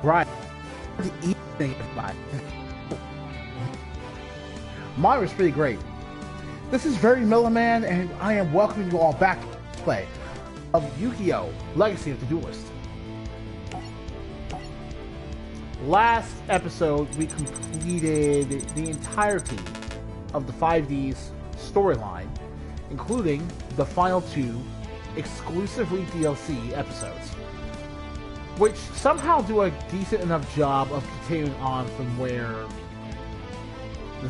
Right. The eat thing is fine. Mine was pretty great. This is Very Mellow Man, and I am welcoming you all back to play of Yu-Gi-Oh! Legacy of the Duelist. Last episode, we completed the entirety of the 5D's storyline, including the final two exclusively DLC episodes, which somehow do a decent enough job of continuing on from where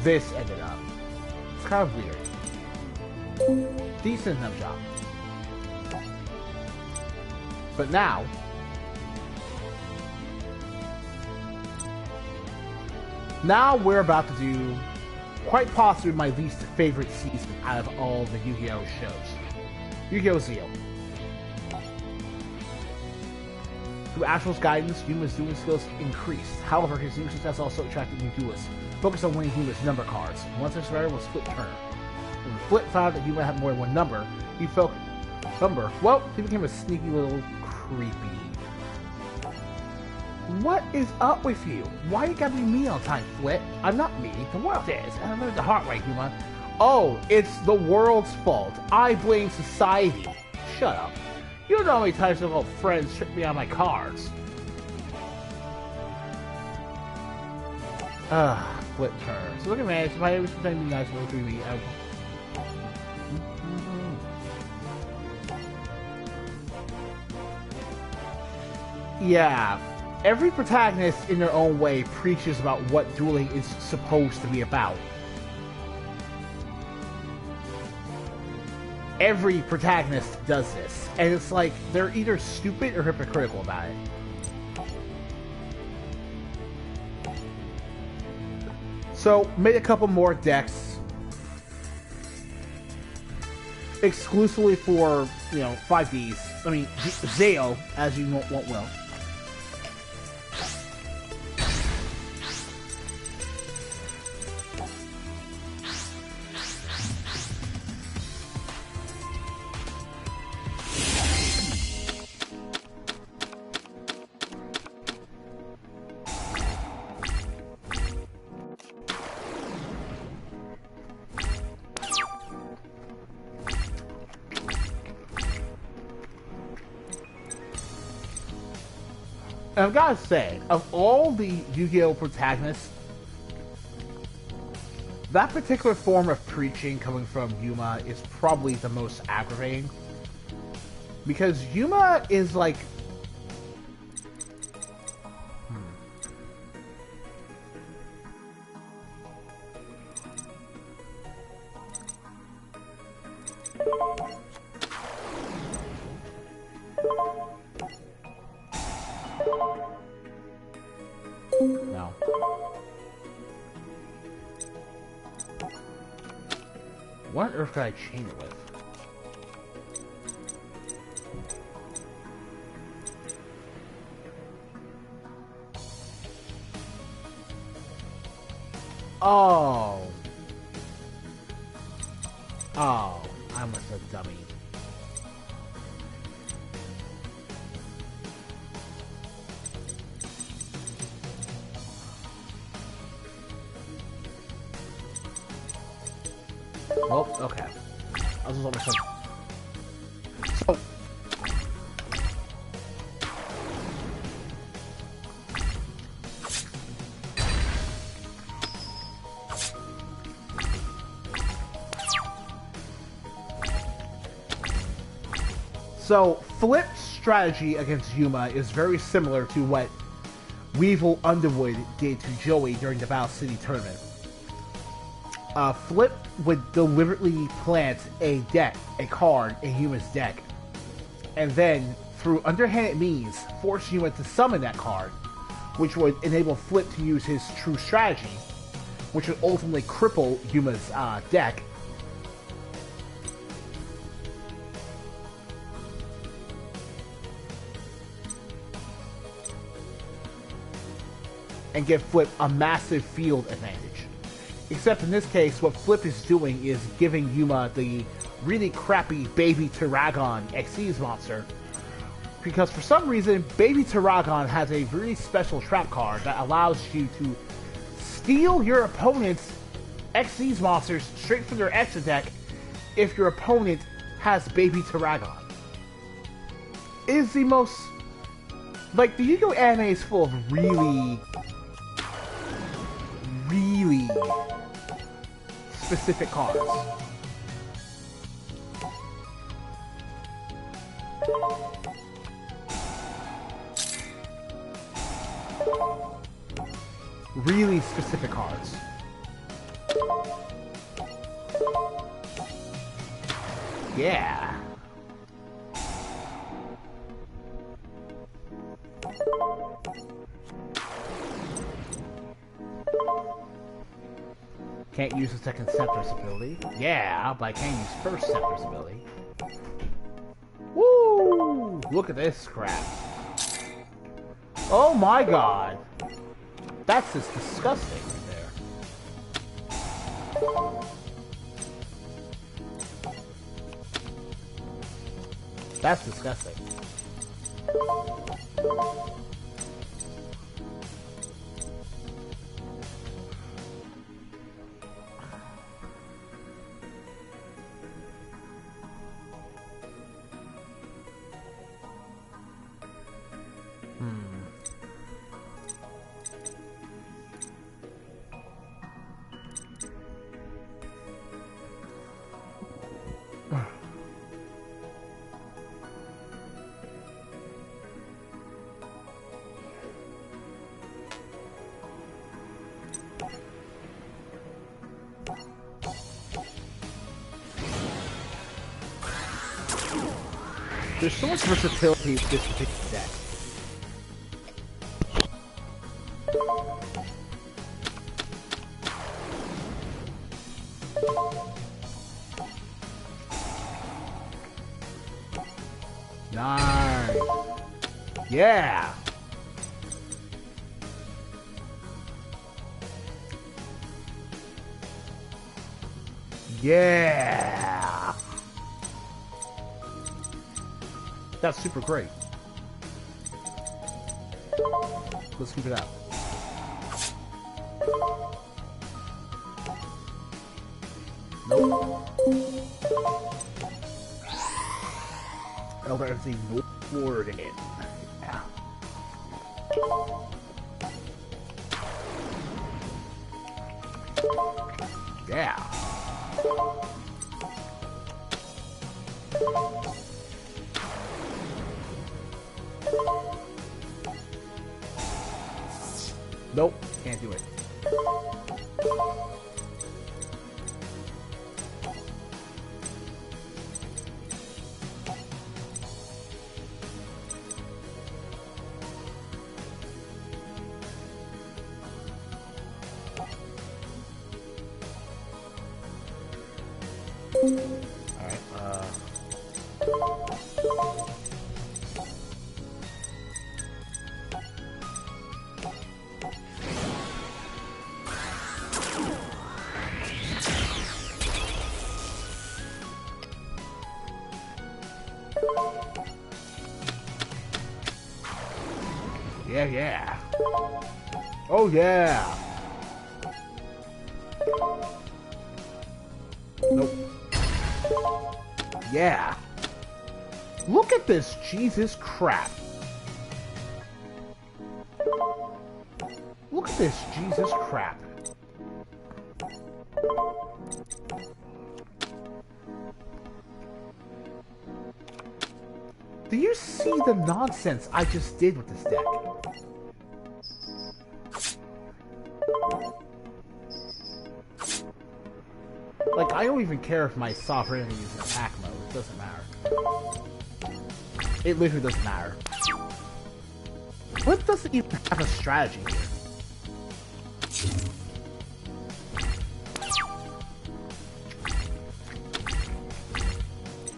this ended up. It's kind of weird. Decent enough job. But now, we're about to do quite possibly my least favorite season out of all the Yu-Gi-Oh! Shows. Yu-Gi-Oh! Zeal. Through Astro's guidance, Yuma's dueling skills increased. However, his new success also attracted new duelists. Focused on winning Yuma's number cards. One such survivor was Flip Turner. When Flip found that Yuma had more than one number, he felt he became a sneaky little creepy. What is up with you? Why you gotta be me all the time, Flip? I'm not me. The world is. And I'm the heart right, Yuma. Oh, it's the world's fault. I blame society. Shut up. You don't know how many times my old friends tricked me on my cards. Flip turn. So look at me. If I was pretending to be nice, look at me. Yeah. Every protagonist in their own way preaches about what dueling is supposed to be about. Every protagonist does this, and it's like they're either stupid or hypocritical about it. So, made a couple more decks exclusively for, 5Ds. I mean, Zeo, as you won't will. And I've got to say, of all the Yu-Gi-Oh! Protagonists, that particular form of preaching coming from Yuma is probably the most aggravating. Because Yuma is like... No. What on earth could I chain it with? Oh. Oh, I'm just a dummy. Oh, okay. I was just almost like... So, Flip's strategy against Yuma is very similar to what Weevil Underwood did to Joey during the Battle City tournament. Flip would deliberately plant a card in Yuma's deck, and then, through underhanded means, force Yuma to summon that card, which would enable Flip to use his true strategy, which would ultimately cripple Yuma's deck. And give Flip a massive field advantage. Except in this case, what Flip is doing is giving Yuma the really crappy baby Terragon Xyz monster, Because for some reason, Baby Tarragon has a very special trap card that allows you to steal your opponent's Xyz monsters straight from their extra deck if your opponent has Baby Tarragon. It is the most... Like, the Yu-Gi-Oh! Anime is full of really specific cards. Really specific cards. Yeah. Can't use the second Scepter's ability. Yeah, but I can use first Scepter's ability. Woo! Look at this crap. Oh my god. That's just disgusting right there. That's disgusting. There's so much versatility with this particular deck. Nice. Yeah. Yeah. That's super great. Let's keep it out. Nope. Elder FC, no word in. Yeah. Yeah. Nope, can't do it. Yeah, yeah. Oh, yeah. Nope. Yeah. Look at this, Jesus crap. Look at this, Jesus crap. Do you see the nonsense I just did with this deck? Like, I don't even care if my sovereignty is in attack mode. It doesn't matter. It literally doesn't matter. What doesn't even have a strategy here?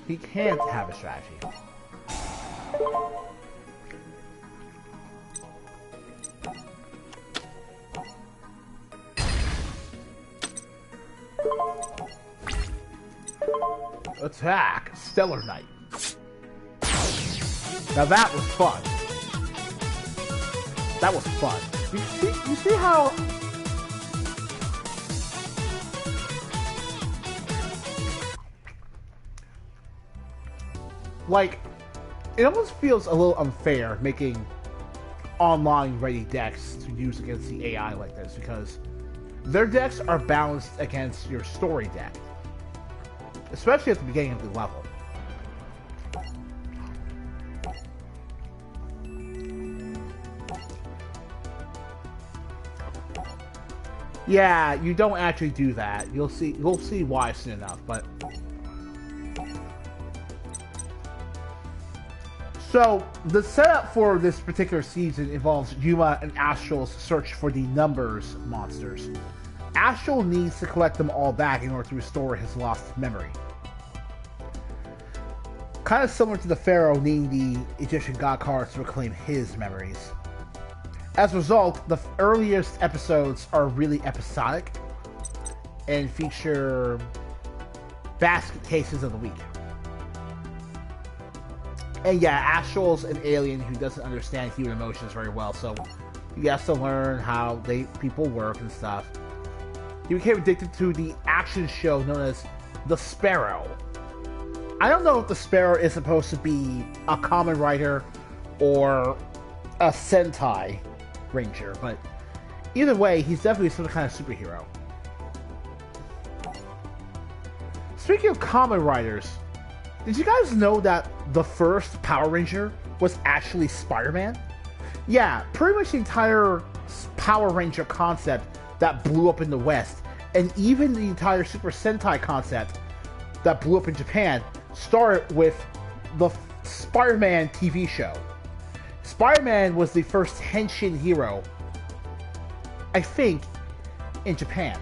He can't have a strategy. Attack! Stellar Knight. Now that was fun. That was fun. You see how... Like, it almost feels a little unfair making online-ready decks to use against the AI like this, because their decks are balanced against your story deck, especially at the beginning of the level. Yeah, you don't actually do that. You'll see why soon enough, but... So, the setup for this particular season involves Yuma and Astral's search for the Numbers monsters. Astral needs to collect them all back in order to restore his lost memory. Kind of similar to the Pharaoh needing the Egyptian god cards to reclaim his memories. As a result, the earliest episodes are really episodic and feature basket cases of the week. And yeah, Astral's an alien who doesn't understand human emotions very well, so he has to learn how people work and stuff. He became addicted to the action show known as The Sparrow. I don't know if The Sparrow is supposed to be a Kamen Rider or a Sentai Ranger, but either way, he's definitely some kind of superhero. Speaking of Kamen Riders, did you guys know that the first Power Ranger was actually Spider-Man? Yeah, pretty much the entire Power Ranger concept that blew up in the West, and even the entire Super Sentai concept that blew up in Japan, started with the Spider-Man TV show. Spider-Man was the first henshin hero, I think, in Japan.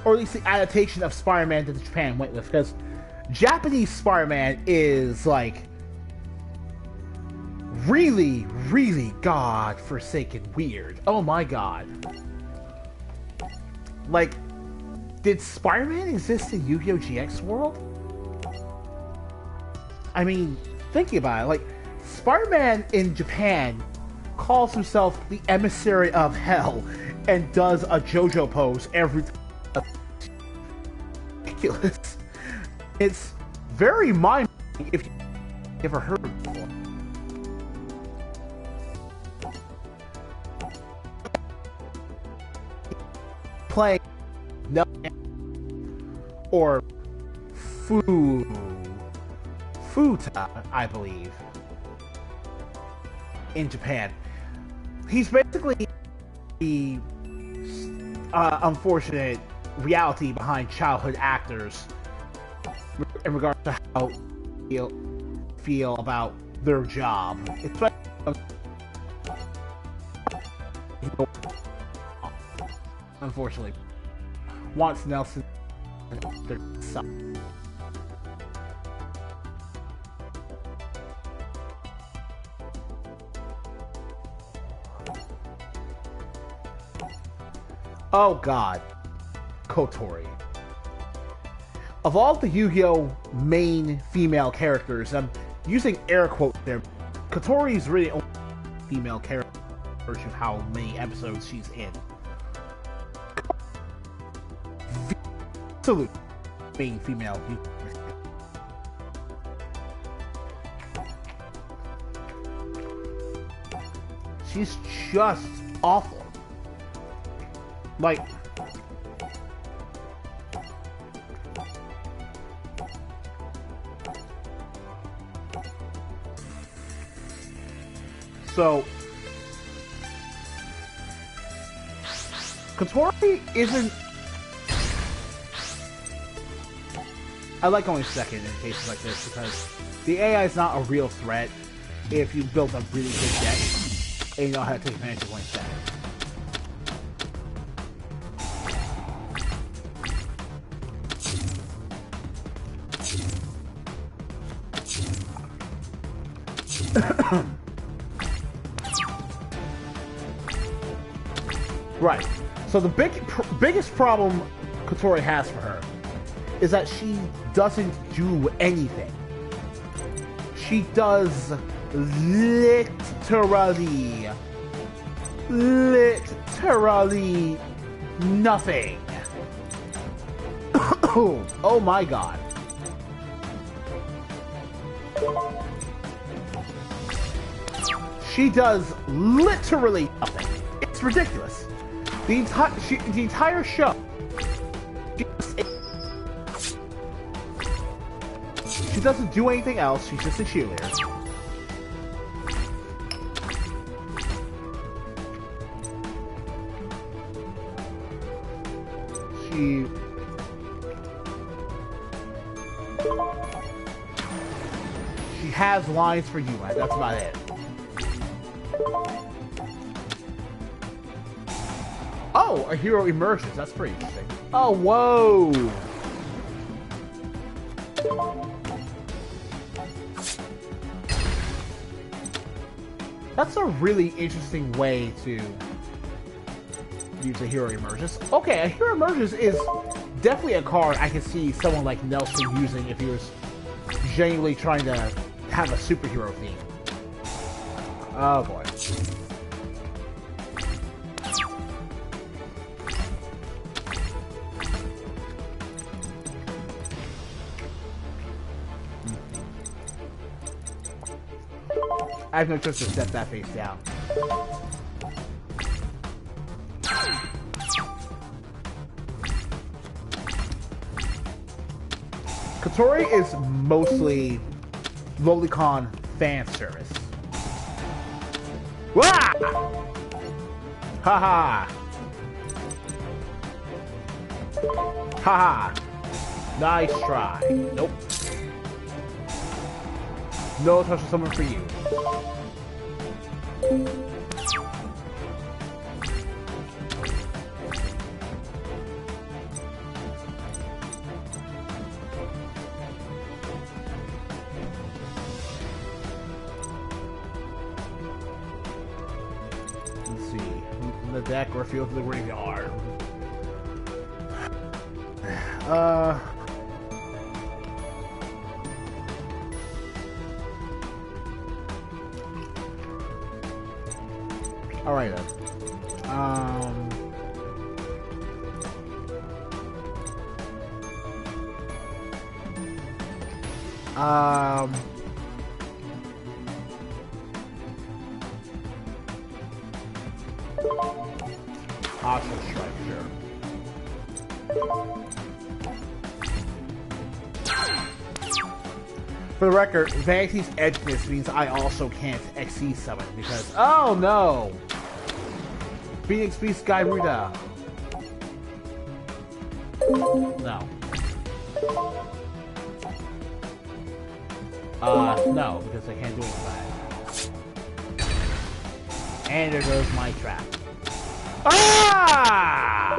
Or at least the adaptation of Spider-Man that Japan went with, because Japanese Spider-Man is, like, really, really god-forsaken weird. Oh my god. Like, did Spider-Man exist in Yu-Gi-Oh! GX world? I mean, thinking about it, like, Spider-Man in Japan calls himself the emissary of hell and does a JoJo pose every time. Ridiculous. It's very mind-blowing if you've ever heard it before. Playing no or Futa, I believe, in Japan. He's basically the unfortunate reality behind childhood actors in regards to how they feel about their job. It's like, unfortunately, wants Nelson their son. Oh god, Kotori. Of all the Yu-Gi-Oh! Main female characters, I'm using air quotes there, Kotori is really only female character of how many episodes she's in. Absolute main female. She's just awful. Like, so Kotori isn't. I like going second in cases like this because the AI is not a real threat if you built a really good deck and you know how to take advantage of going second. Right. So the biggest problem Kotori has for her is that she doesn't do anything. She does literally nothing. Oh my god. She does literally nothing. It's ridiculous. The entire show. She doesn't do anything else. She's just a cheerleader. She has lines for you, right? That's about it. Oh, a hero emerges. That's pretty interesting. Oh, whoa! That's a really interesting way to use a hero emerges. Okay, a hero emerges is definitely a card I can see someone like Nelson using if he was genuinely trying to have a superhero theme. Oh boy. I have no choice to set that face down. Kotori is mostly Lolicon fan service. Wah! Haha! Haha! Nice try. Nope. No touch of summon for you. Let's see. In the deck or field to the graveyard. Alright then. Hostile strike, sure. For the record, Vanity's edginess means I also can't XC summon because... Oh no! Phoenix Beast Garuda. No. No, because I can't do anything about it. And there goes my trap. Ah!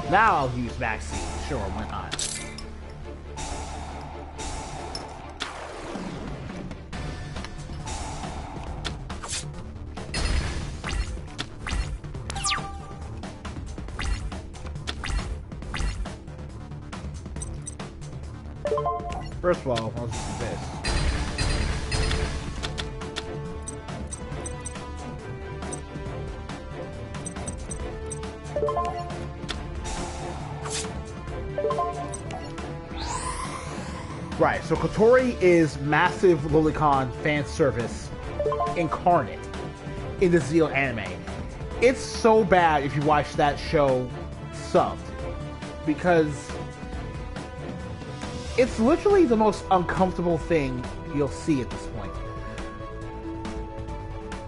Now I'll use Maxine. Sure, why not? First of all, I'll just do this. Right, so Kotori is massive Lolicon fan service incarnate in the Zeal anime. It's so bad if you watch that show subbed, because it's literally the most uncomfortable thing you'll see at this point.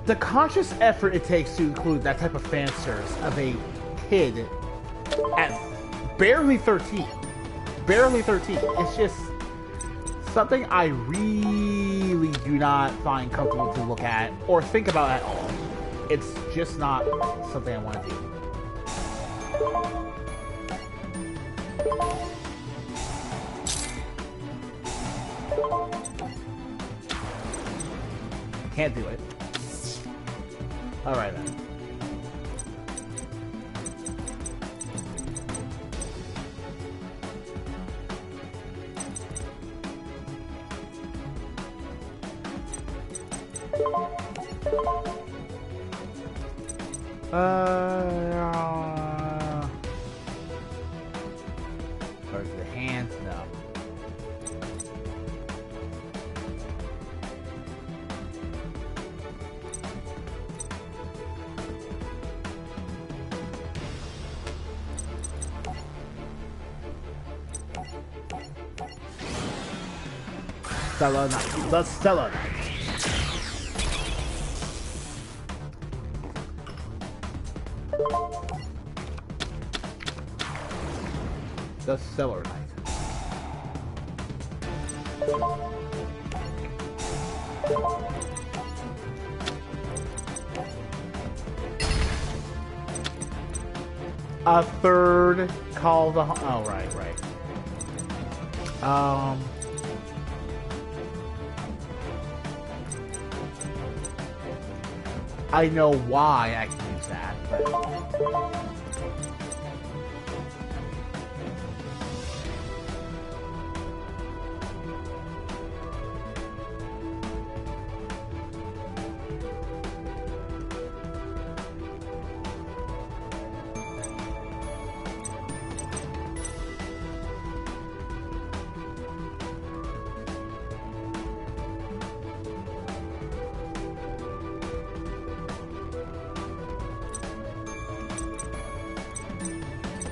The conscious effort it takes to include that type of fan service of a kid at barely 13. Barely 13. It's just something I really do not find comfortable to look at or think about at all. It's just not something I want to do. Can't do it. Alright then. Or the hands? No. Stellar Knight. The Stellar Knight. The Stellar Knight. A third call the... Oh, right. I know why I can use that, but...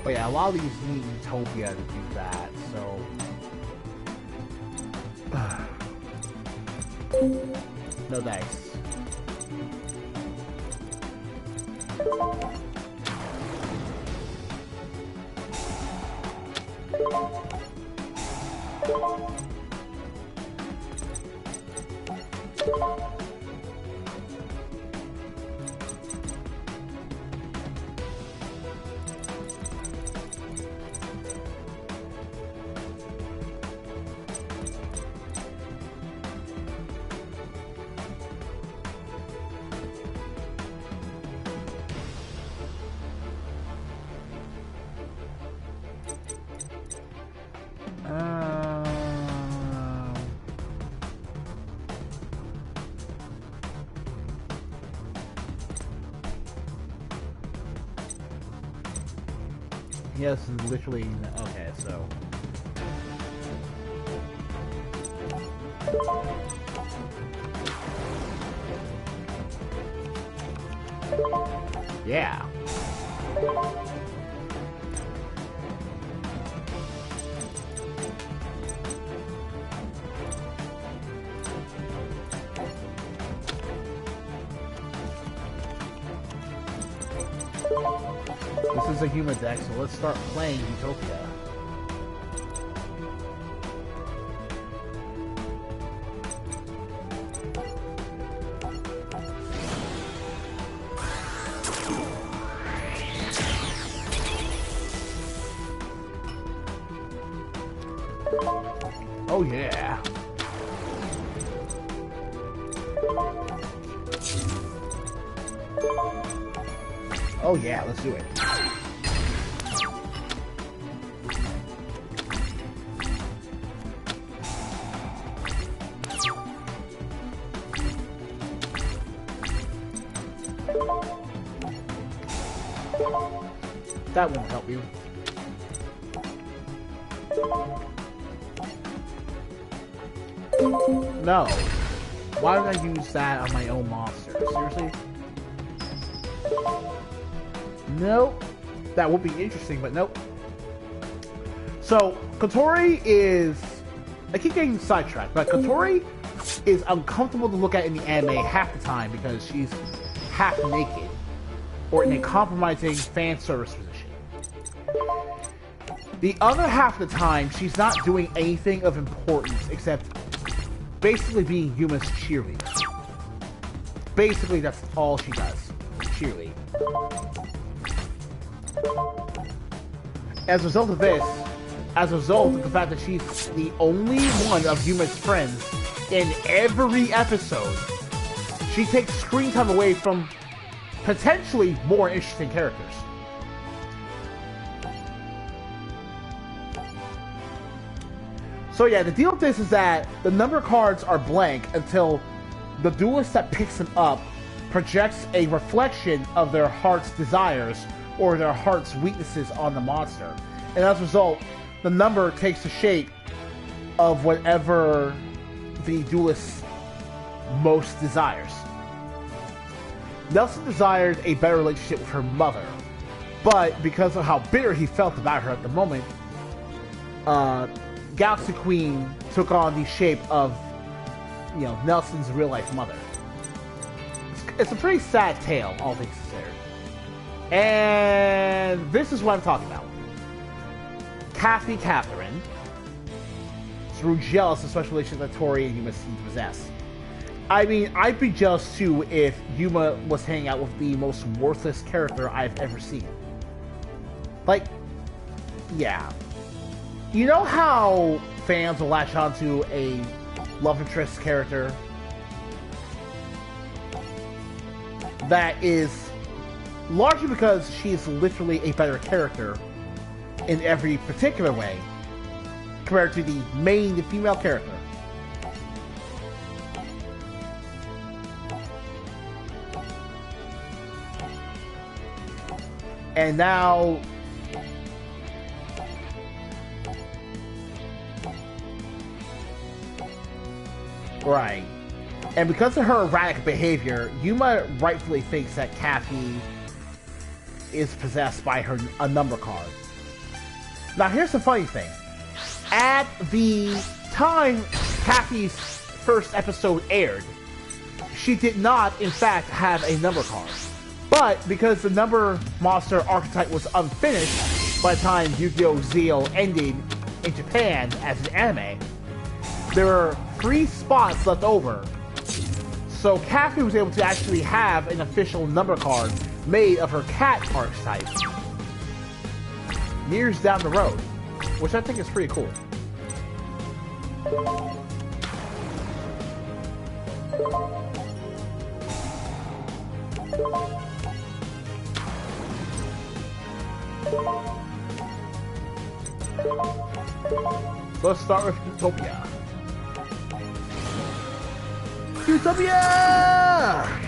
But yeah, a lot of these need Utopia to do that, so... No dice. Yes, literally. Okay, so. Yeah. This is a human deck, so let's start playing Utopia. Oh yeah. Oh yeah, let's do it. That won't help you. No. Why would I use that on my own monster? Seriously? Nope. That would be interesting, but nope. So, Kotori is... I keep getting sidetracked, but Kotori is uncomfortable to look at in the anime half the time because she's half naked or in a compromising fan service position. The other half of the time, she's not doing anything of importance except basically being Yuma's cheerleader. Basically, that's all she does. Cheerlead. As a result of this, as a result of the fact that she's the only one of Yuma's friends in every episode, she takes screen time away from potentially more interesting characters. So yeah, the deal with this is that the number cards are blank until the duelist that picks them up projects a reflection of their heart's desires or their heart's weaknesses on the monster. And as a result, the number takes the shape of whatever the duelist most desires. Nelson desired a better relationship with her mother, but because of how bitter he felt about her at the moment, Galaxy Queen took on the shape of, you know, Nelson's real-life mother. It's a pretty sad tale, all things considered. And this is what I'm talking about. Kathy Catherine grew jealous of special relations that Tori and Yuma seem to possess. I mean, I'd be jealous too if Yuma was hanging out with the most worthless character I've ever seen. Like, yeah. You know how fans will latch onto a love interest character that is largely because she's literally a better character in every particular way compared to the main female character. And now right. And because of her erratic behavior, Yuma rightfully thinks that Kathy is possessed by a number card. Now here's the funny thing. At the time Kathy's first episode aired, she did not, in fact, have a number card. But because the number monster archetype was unfinished by the time Yu-Gi-Oh! Zeo ended in Japan as an anime, there were 3 spots left over. So Kathy was able to actually have an official number card made of her cat archetype years down the road, which I think is pretty cool. Let's start with Utopia. Utopia!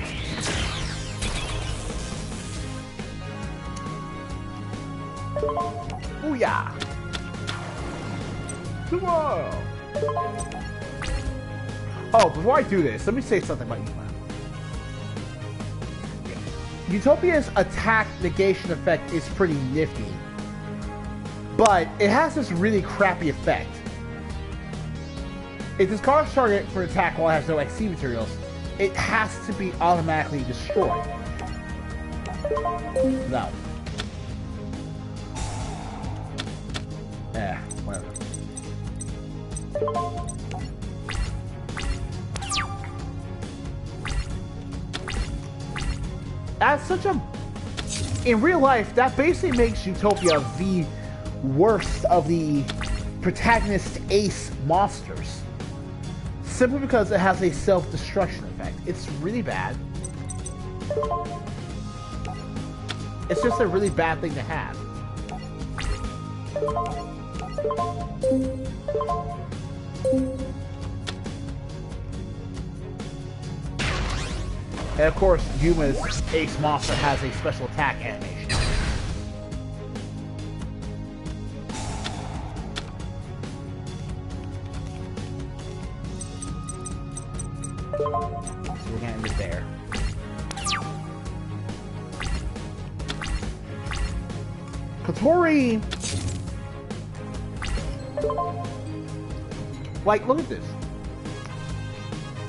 Booyah! Duel! Oh, before I do this, let me say something about Yuma. Utopia's attack negation effect is pretty nifty, but it has this really crappy effect. If this card's target for attack while it has no XC materials, it has to be automatically destroyed. No. Whatever. That's such a... In real life, that basically makes Utopia the worst of the protagonist ace monsters. Simply because it has a self-destruction effect. It's really bad. It's just a really bad thing to have. And of course, Yuma's ace monster has a special attack animation. So we're gonna end it there. Kotori, like, look at this.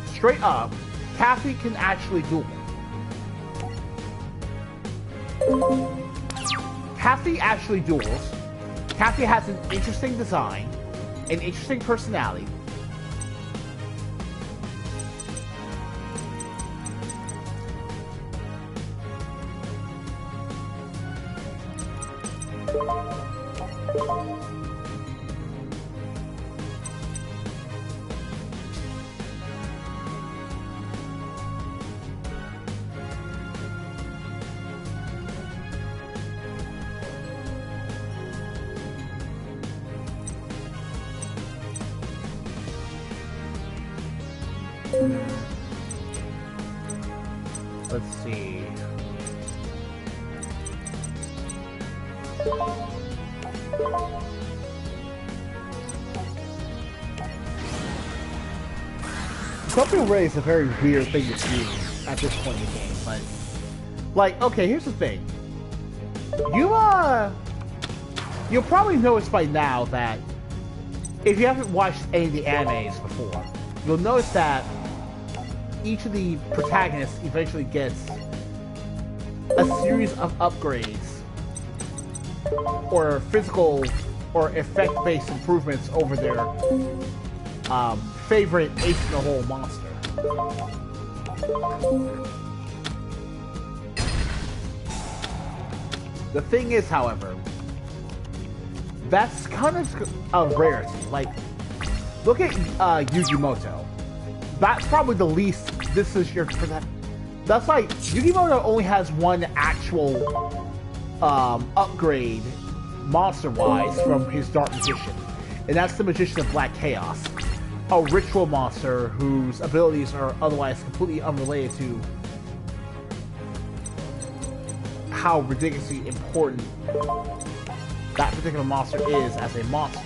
Straight up, Kathy can actually duel. Kathy actually duels. Kathy has an interesting design, an interesting personality. Let's see. Utopia Ray is a very weird thing to do at this point in the game, but like, okay, here's the thing. You'll probably notice by now that if you haven't watched any of the animes before, you'll notice that each of the protagonists eventually gets a series of upgrades or physical or effect-based improvements over their favorite ace-in-the-hole monster. The thing is, however, that's kind of a rarity. Like, look at Yugimoto. That's probably the least. This is your. That's like Yugimoto only has one actual upgrade monster-wise from his Dark Magician, and that's the Magician of Black Chaos, a ritual monster whose abilities are otherwise completely unrelated to how ridiculously important that particular monster is as a monster.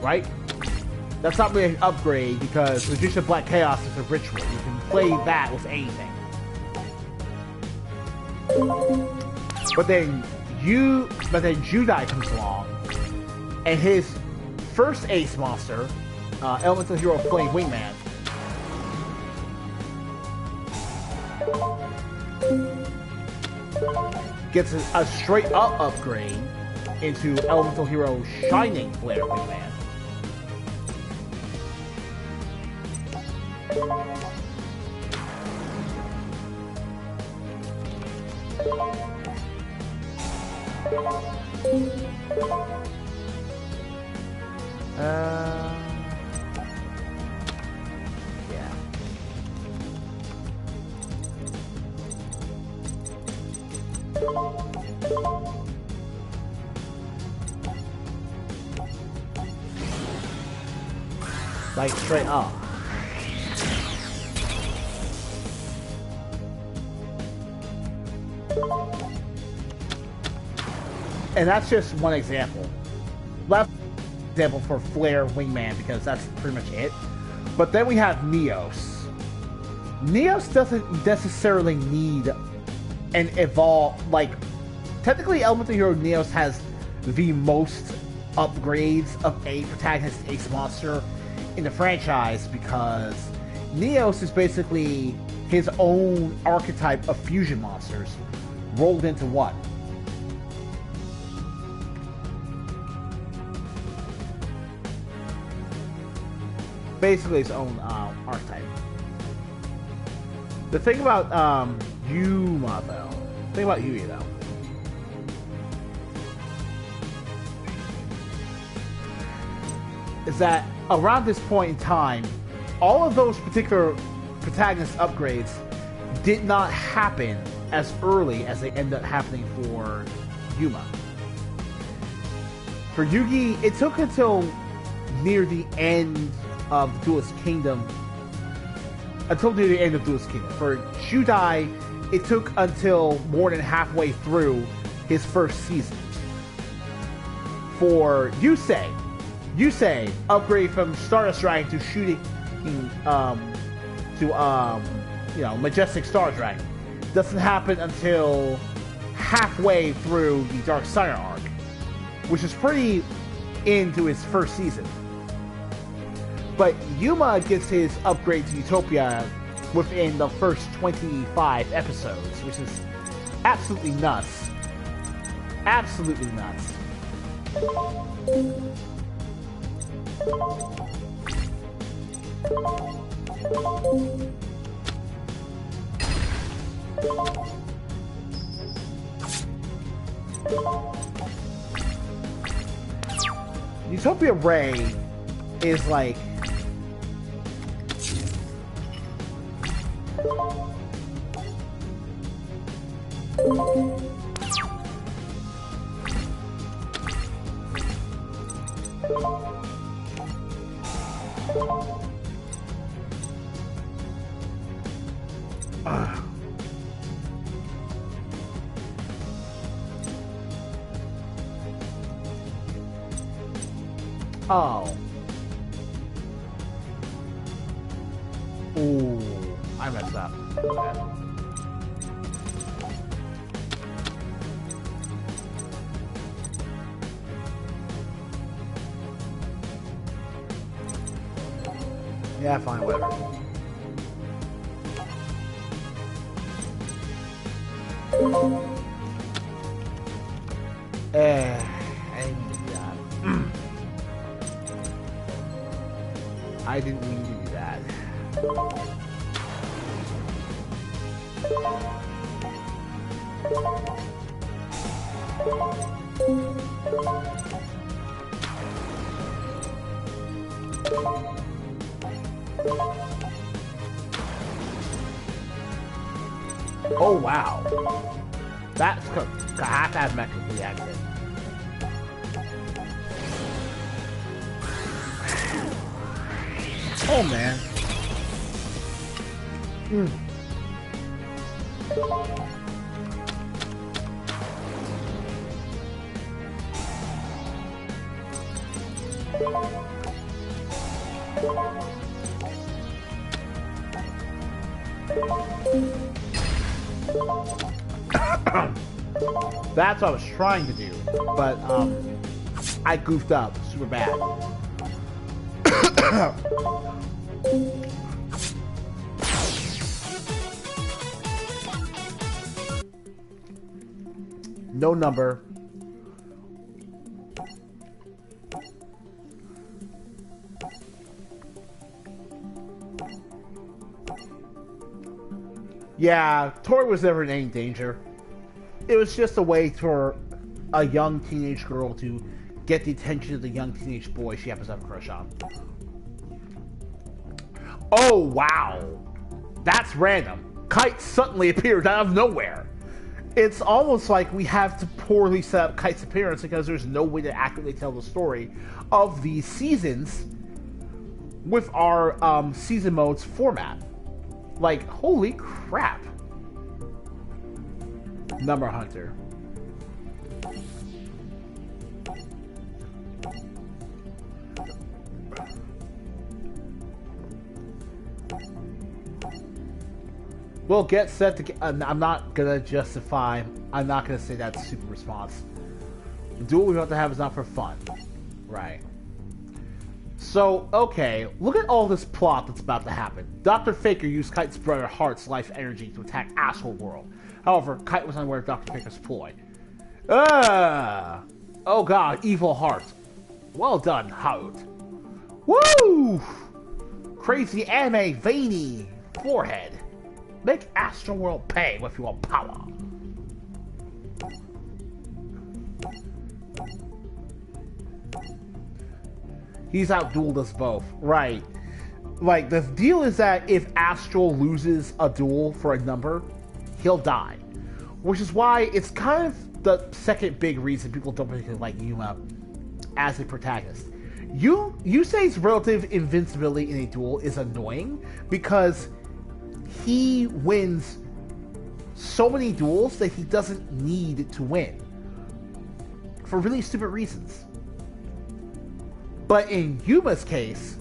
Right? That's not really an upgrade because Magician of Black Chaos is a ritual. You can play that with anything. But then Judai comes along, and his first ace monster, Elemental Hero Flame Wingman, gets a straight up upgrade into Elemental Hero Shining Flare Wingman. Yeah. Like straight up. And that's just one example. Left example for Flare Wingman because that's pretty much it. But then we have Neos. Neos doesn't necessarily need an evolve. Like, technically, Elemental Hero Neos has the most upgrades of a protagonist ace monster in the franchise because Neos is basically his own archetype of fusion monsters rolled into one. Basically his own archetype. The thing about Yuma though, the thing about Yuya though, is that around this point in time, all of those particular protagonist upgrades did not happen as early as they ended up happening for Yuma. For Yugi, it took until near the end of the Duelist Kingdom. Until near the end of Duelist Kingdom. For Judai, it took until more than halfway through his first season. For Yusei upgrade from Stardust Dragon to shooting, Majestic Star Dragon doesn't happen until halfway through the Dark Sire arc, which is pretty into his first season. But Yuma gets his upgrade to Utopia within the first 25 episodes, which is absolutely nuts. Absolutely nuts. Utopia Ray is like Oh. Ooh, I messed up. Okay. Yeah, fine, whatever. I didn't mean to do that. I didn't mean to do that. Oh wow. That's I have to have mech complete accent. Oh man. That's what I was trying to do, but I goofed up super bad. No number. Yeah, Tori was never in any danger. It was just a way for a young teenage girl to get the attention of the young teenage boy she happens to have a crush on. Oh, wow. That's random. Kite suddenly appeared out of nowhere. It's almost like we have to poorly set up Kite's appearance because there's no way to accurately tell the story of these seasons with our season modes format. Like, holy crap. Number Hunter. Well, get set to... I'm not going to justify... I'm not going to say that's super response. The duel we want to have is not for fun. Right. So, okay. Look at all this plot that's about to happen. Dr. Faker used Kite's brother Heart's life energy to attack Astral World. However, Kite was unaware of Dr. Faker's ploy. Oh god, evil Heart. Well done, Heart. Woo! Crazy anime veiny forehead. Make Astral World pay with your power. He's outdueled us both. Right. Like, the deal is that if Astral loses a duel for a number, he'll die. Which is why it's kind of the second big reason people don't particularly like Yuma as a protagonist. Yusei's relative invincibility in a duel is annoying because he wins so many duels that he doesn't need to win. For really stupid reasons. But in Yuma's case,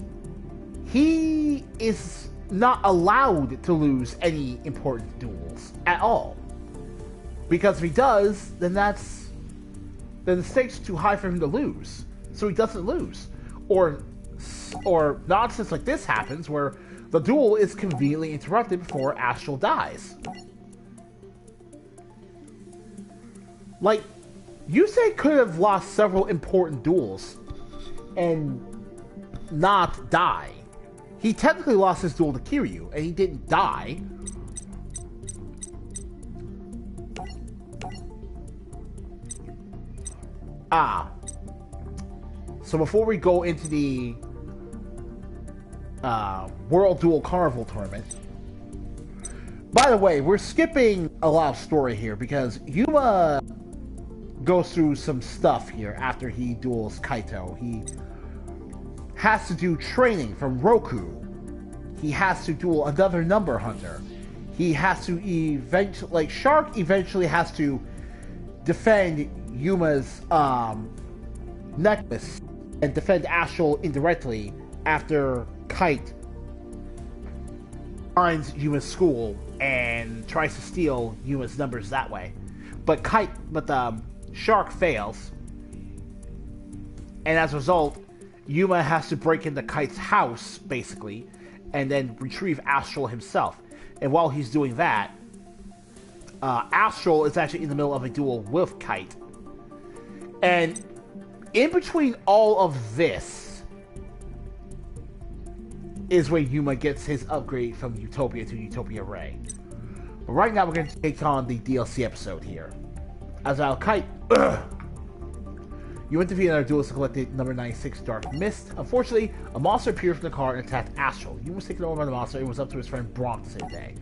he is not allowed to lose any important duels at all. Because if he does, then the stakes are too high for him to lose. So he doesn't lose. Or nonsense like this happens where the duel is conveniently interrupted before Astral dies. Like, Yusei could have lost several important duels and not die. He technically lost his duel to Kiryu, and he didn't die. So before we go into the World Duel Carnival Tournament, by the way, we're skipping a lot of story here because Yuma goes through some stuff here after he duels Kaito. He has to do training from Roku. He has to duel another number hunter. He has to eventually, like, Shark eventually has to defend Yuma's necklace and defend Astral indirectly after Kite finds Yuma's school and tries to steal Yuma's numbers that way. But Shark fails, and as a result, Yuma has to break into Kite's house, basically, and then retrieve Astral himself. And while he's doing that, Astral is actually in the middle of a duel with Kite. And in between all of this is where Yuma gets his upgrade from Utopia to Utopia Ray. But right now we're going to take on the DLC episode here. As our Kite... You went to defeat another duelist and collected number 96 Dark Mist. Unfortunately, a monster appeared from the car and attacked Astral. Yuma was taken over by the monster and was up to his friend Bronk the same day.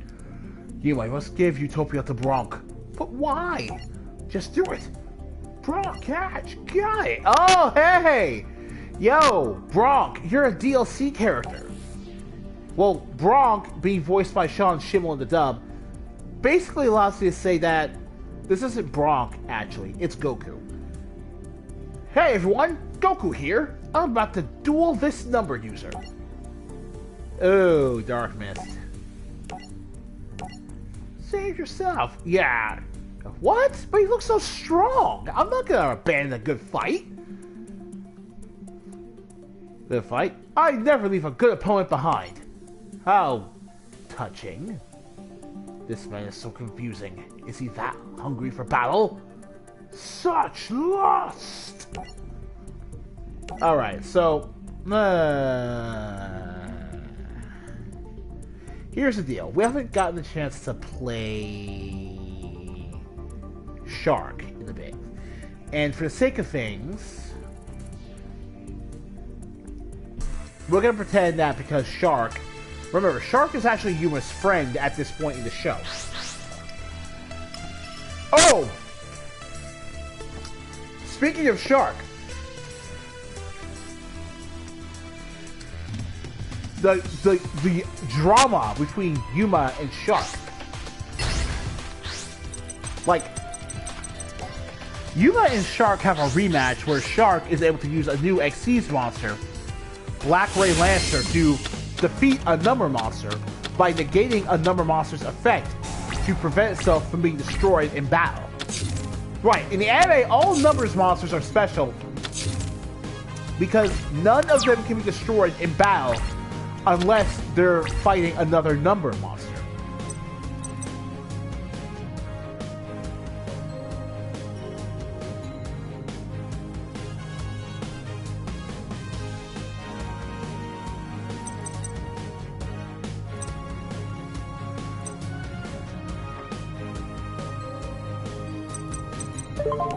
Yuma, you must give Utopia to Bronk. But why? Just do it. Bronk, catch. Got it. Oh, hey. Yo, Bronk, you're a DLC character. Well, Bronk, being voiced by Sean Schemmel in the dub, basically allows me to say that this isn't Bronk, actually. It's Goku. Hey everyone, Goku here. I'm about to duel this number user. Oh, Dark Mist. Save yourself. Yeah. What? But he looks so strong. I'm not gonna abandon a good fight. Good fight? I never leave a good opponent behind. How touching. This man is so confusing. Is he that hungry for battle? Such lust! Alright, so... here's the deal. We haven't gotten the chance to play... Shark in a bit. And for the sake of things... we're gonna pretend that because Shark... Remember, Shark is actually Yuma's friend at this point in the show. Oh! Speaking of Shark, the drama between Yuma and Shark. Like, Yuma and Shark have a rematch where Shark is able to use a new Xyz monster, Black Ray Lancer, to defeat a number monster by negating a number monster's effect to prevent itself from being destroyed in battle. Right, in the anime, all numbers monsters are special because none of them can be destroyed in battle unless they're fighting another number monster.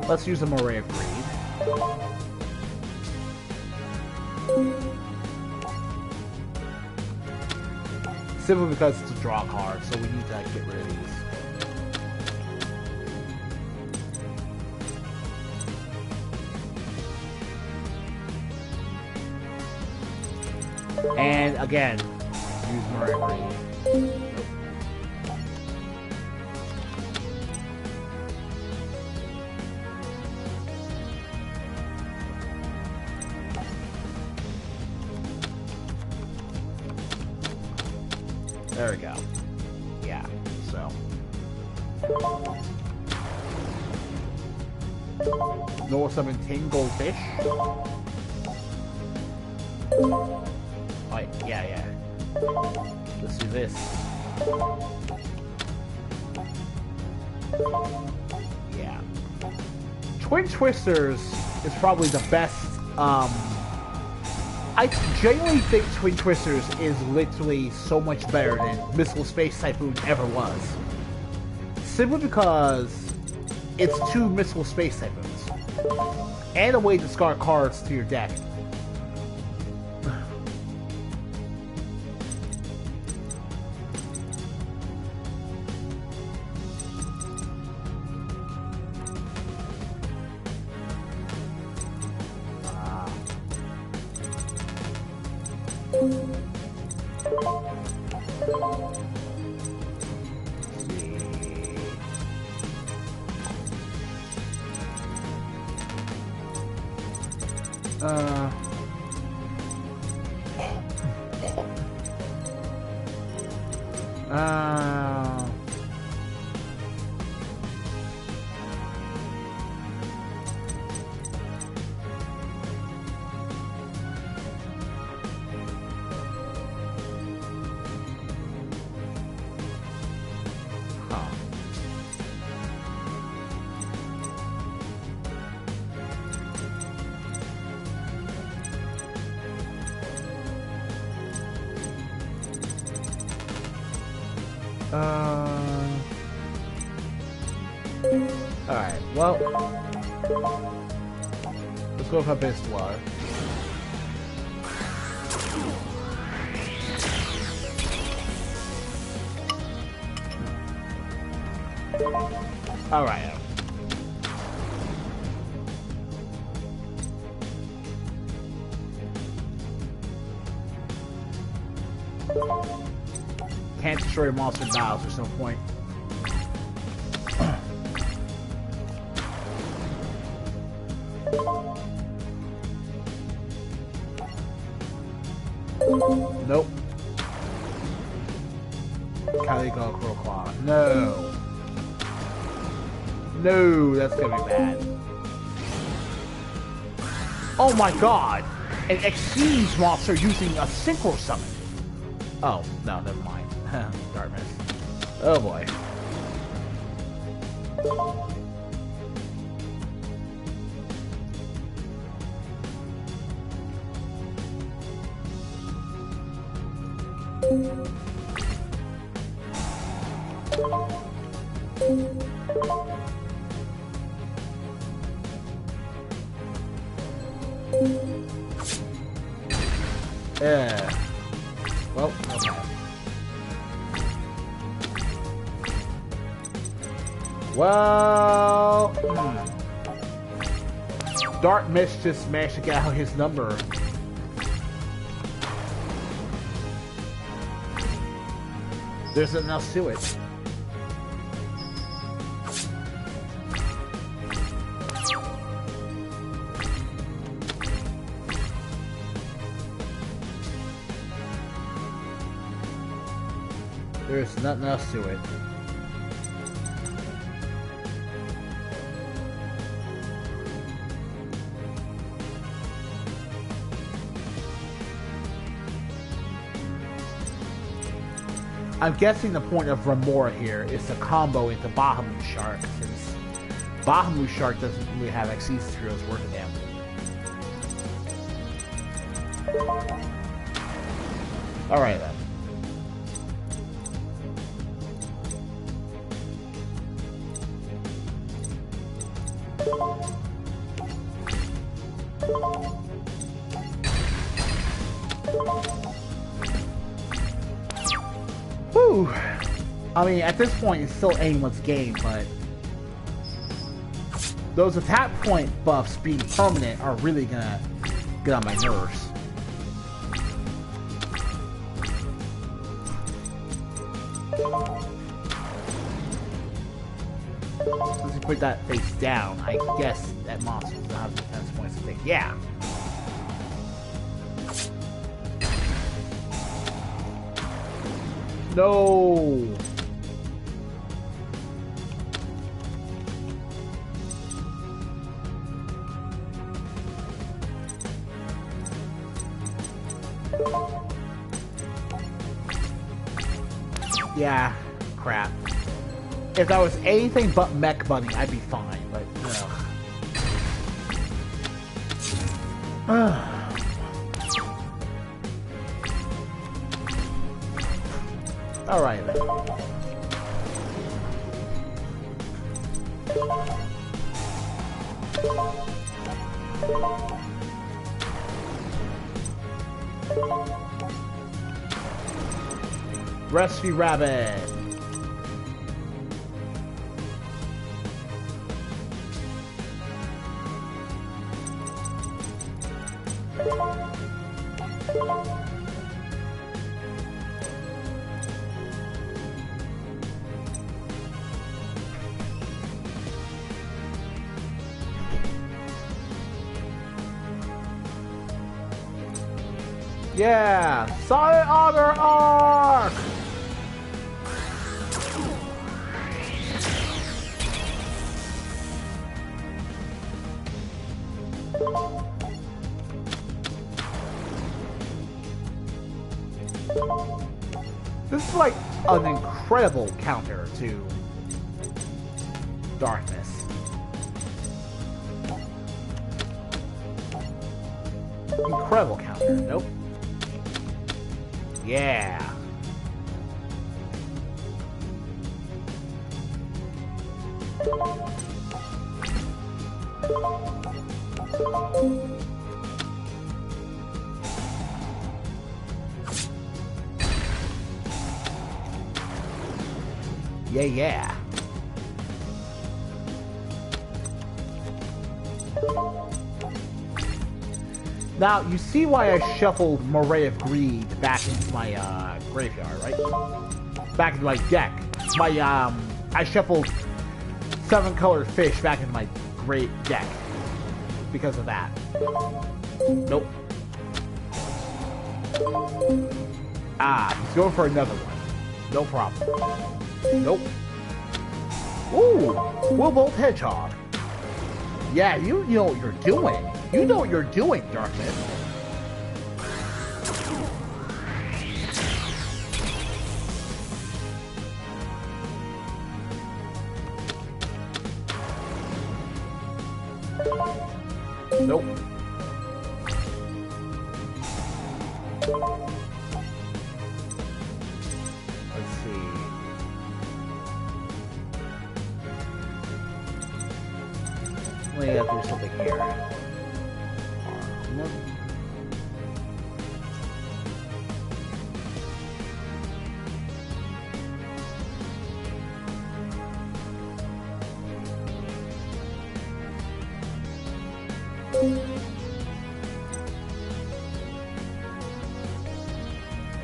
Let's use a Moray of Greed. Simply because it's a draw card, so we need to get rid of these. And again, use Moray of Greed. There we go. Yeah, so. Normal summon 10 goldfish. Alright, yeah. Let's do this. Yeah. Twin Twisters is probably the best, I genuinely think Twin Twisters is literally so much better than Mystical Space Typhoon ever was. Simply because it's two Mystical Space Typhoons. And a way to discard cards to your deck. Uh... Alright, well, let's go with Abyss Dweller. Alright. Can't destroy monster dials, there's no point. Nope. Calico Crowclaw. No. No, that's gonna be bad. Oh my god! An Exceeds monster using a Synchro Summon. Oh, no, never mind. Darkness. Oh boy. Yeah. Well, okay. Well, Dark Mist just managed to get out his number. There's nothing else to it. There's nothing else to it. I'm guessing the point of Remora here is to combo into Bahamut Shark, since Bahamut Shark doesn't really have Xyz Heroes worth of damage. Alright then. Whew. I mean, at this point, it's still anyone's game, but those attack point buffs being permanent are really gonna get on my nerves. Since you put that face down, I guess that monster doesn't have the defense points to take. Yeah. No. Yeah, crap. If that was anything but Mech Bunny, I'd be fine, but ugh. Alright then. Rescue Rabbit. Yeah, Solid Auger Arc! This is like an incredible counter to darkness. Incredible counter. Nope. Yeah. Yeah, yeah. Now, you see why I shuffled Moray of Greed back into my graveyard, right? Back into my deck. I shuffled 7-colored fish back into my great deck because of that. Nope. He's going for another one. No problem. Nope. Ooh, Will Hedgehog. Yeah, you know what you're doing. You know what you're doing, Darkness. Nope. Let's see. We have to do something here. Nope.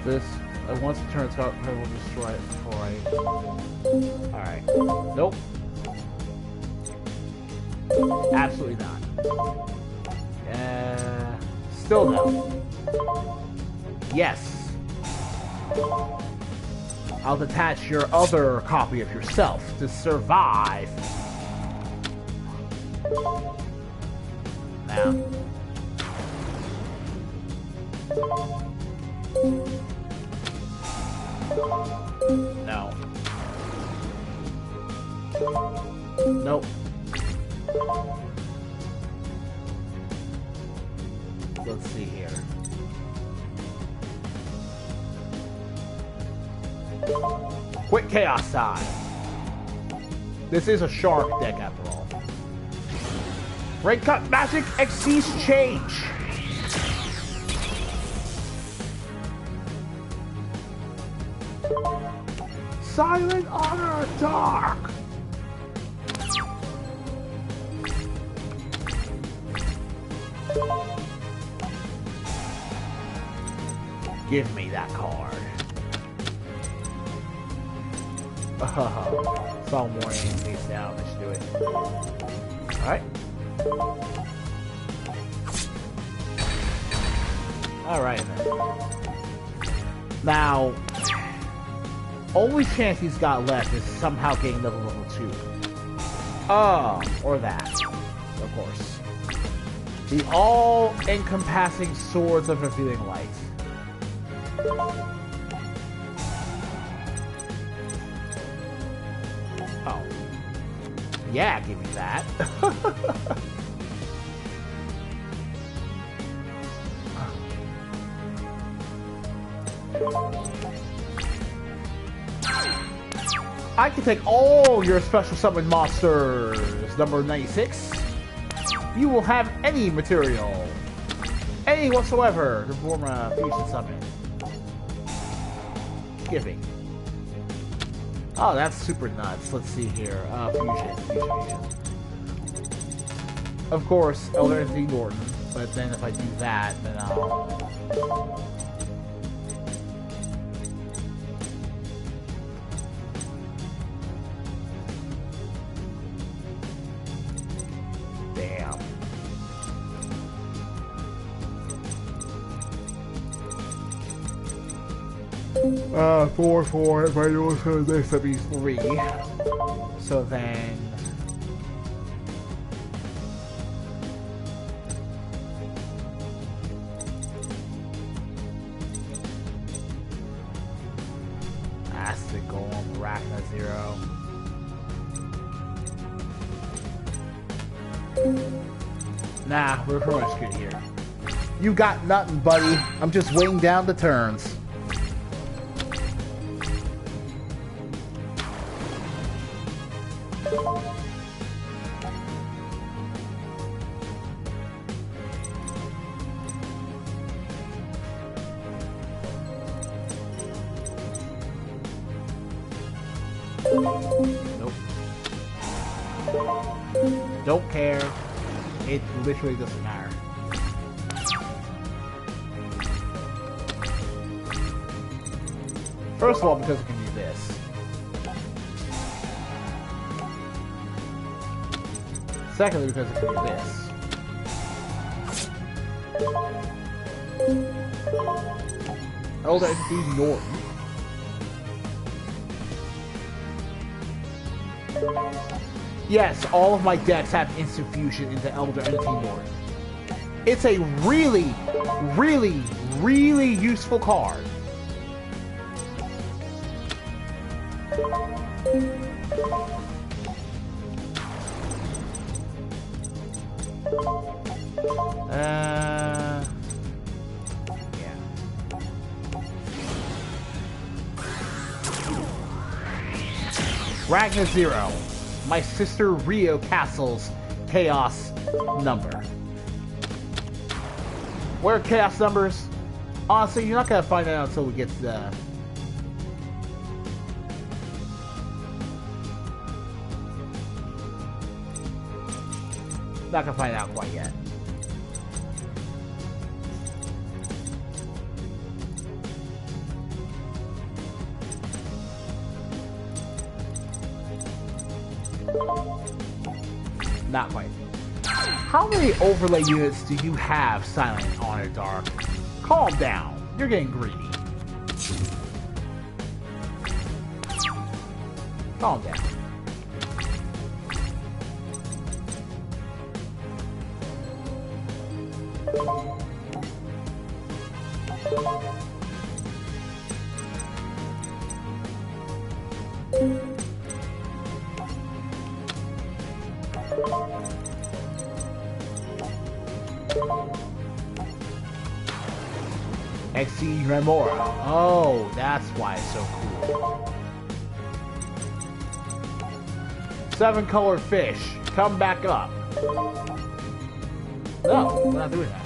This, once it turns out, I will destroy it before I... Alright. Nope. Absolutely not. Still no. Yes. I'll detach your other copy of yourself to survive. Now. No. Nope. Let's see here. Quick chaos time. This is a shark deck after all. Break cut magic exceeds change. Silent honor dark. Give me that card. Saw warning face down. Let's do it. Alright. Alright then. Now, only chance he's got left is somehow getting level 2. Or that. Of course. The all-encompassing Swords of Revealing Light. Oh. Yeah, give me that. I can take all your special summon monsters, number 96. You will have any material, any whatsoever, to form a fusion summon. Giving. Oh, that's super nuts. Let's see here. Fusion. Of course, Elder Entity Gordon, but then if I do that, then I'll... Damn. 4, if I do so this, that'd be 3. So then... Zero. Nah, we're pretty much good here. You got nothing, buddy. I'm just weighing down the turns. Nope. Don't care. It literally doesn't matter. First of all, because it can do this. Secondly, because it can do this. Oh, that's Norton. Yes, all of my decks have instant fusion into Elder Entity Norton. It's a really, really, really useful card. Yeah. Ragnar Zero. My sister Rio Castle's Chaos number. Where are Chaos numbers? Honestly, you're not gonna find out until we get to the... Not gonna find out quite yet. Not quite. How many overlay units do you have, Silent Honor Dark? Calm down. You're getting greedy. Calm down. XC Remora. Oh, that's why it's so cool. 7-color fish. Come back up. No, we're not doing that.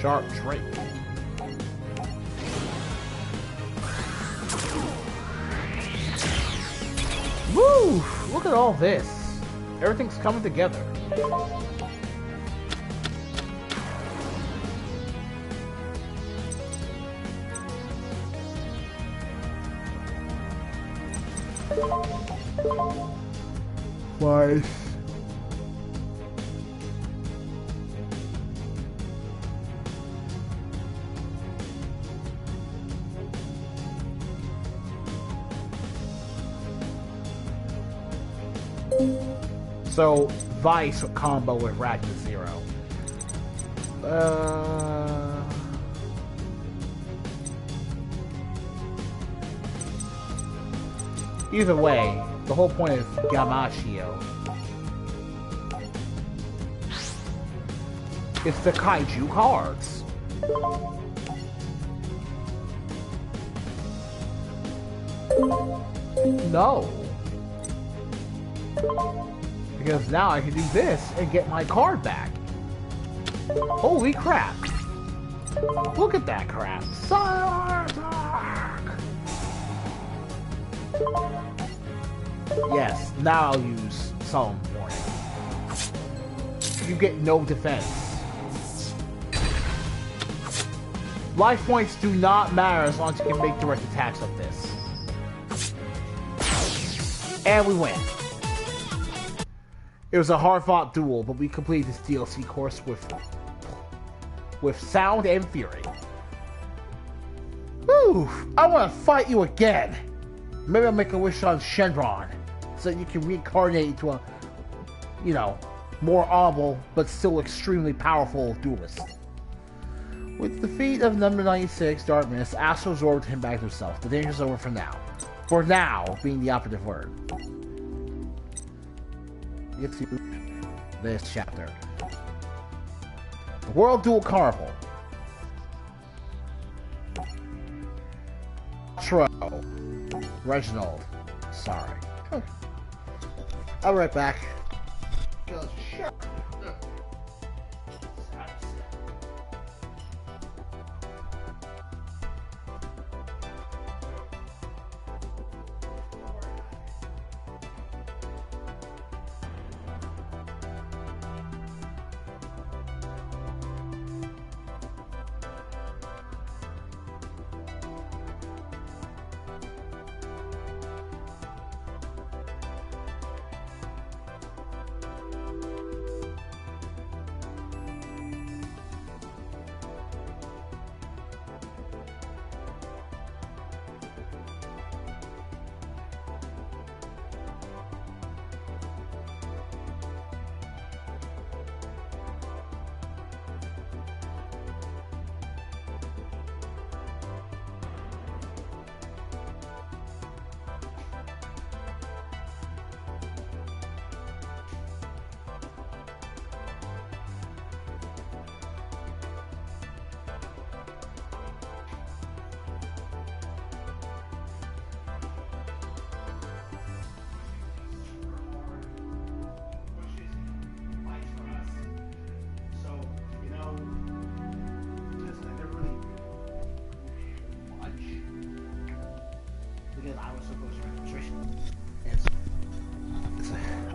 Sharp Drake. Woo! Look at all this. Everything's coming together. Why? So, Vice combo with Ragnar Zero. Either way, the whole point is Gamashio. It's the Kaiju cards. No. Because now I can do this and get my card back. Holy crap. Look at that crap. Yes, now I'll use Solemn Warning. You get no defense. Life points do not matter as long as you can make direct attacks like this. And we win. It was a hard-fought duel, but we completed this DLC course with sound and fury. Whew! I want to fight you again! Maybe I'll make a wish on Shenron, so you can reincarnate into a, you know, more honorable, but still extremely powerful Duelist. With the defeat of number 96, Darkness, Astro absorbed him back to himself. The danger's over for now. For now being the operative word. Get to this chapter. The World Duel Carnival. Tro. Reginald. Sorry. I'll be right back.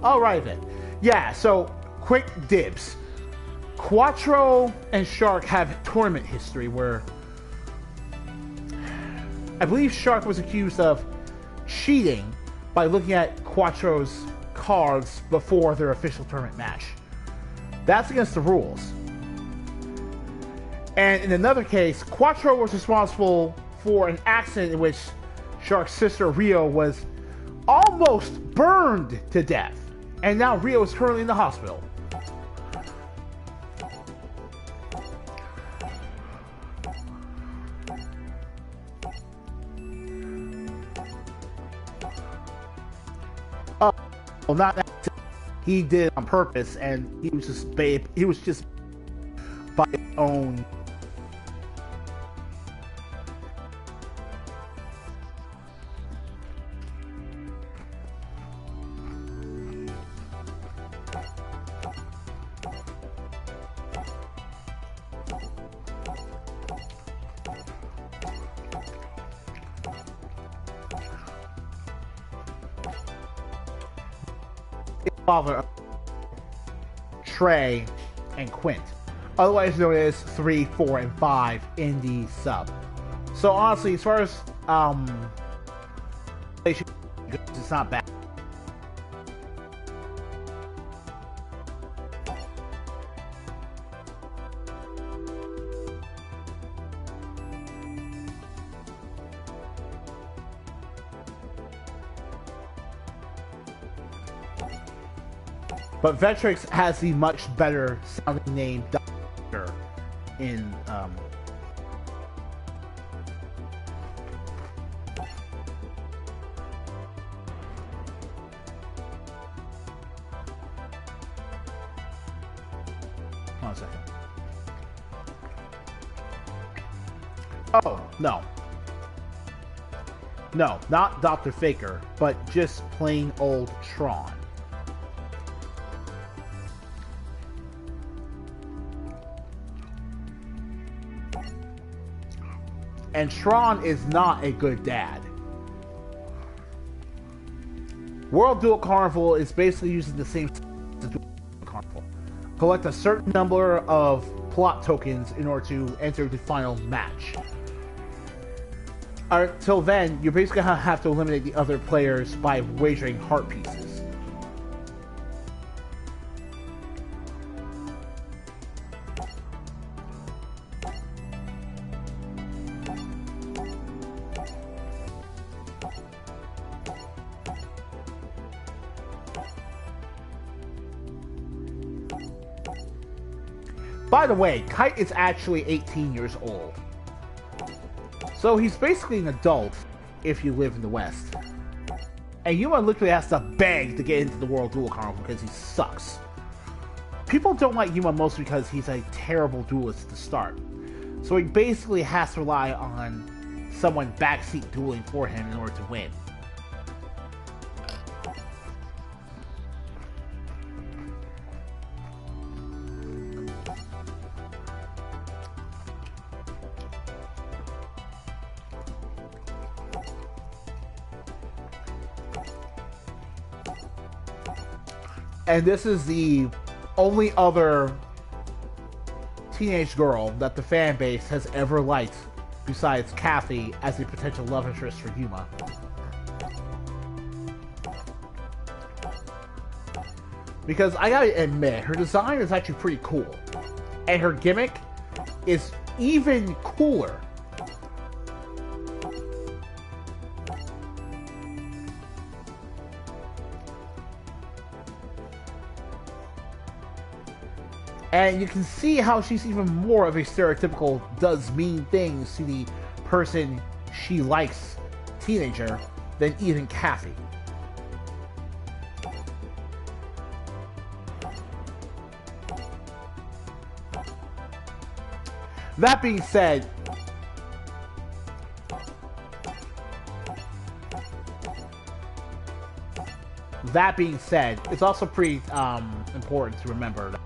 Alright then. Yeah, so quick dibs. Quattro and Shark have tournament history where I believe Shark was accused of cheating by looking at Quattro's cards before their official tournament match. That's against the rules. And in another case, Quattro was responsible for an accident in which Shark's sister Rio was almost burned to death. And now Rio is currently in the hospital. Oh, well, not that. He did it on purpose, and he was just by his own. Father, Trey, and Quint, otherwise known as 3, 4, and 5 in the sub. So honestly, as far as it's not bad. But Vetrix has the much better sounding name Doctor in hold on a second. Oh, no. No, not Dr. Faker, but just plain old Tron. And Tron is not a good dad. World Duel Carnival is basically using the same as Duel Carnival. Collect a certain number of plot tokens in order to enter the final match. Until then, you're basically going to have to eliminate the other players by wagering heart pieces. By the way, Kite is actually 18 years old. So he's basically an adult if you live in the West. And Yuma literally has to beg to get into the World Duel Carnival because he sucks. People don't like Yuma mostly because he's a terrible duelist to start. So he basically has to rely on someone backseat dueling for him in order to win. And this is the only other teenage girl that the fan base has ever liked besides Kathy as a potential love interest for Yuma. Because I gotta admit, her design is actually pretty cool. And her gimmick is even cooler. And you can see how she's even more of a stereotypical does mean things to the person she likes teenager than even Kathy. That being said, it's also pretty important to remember that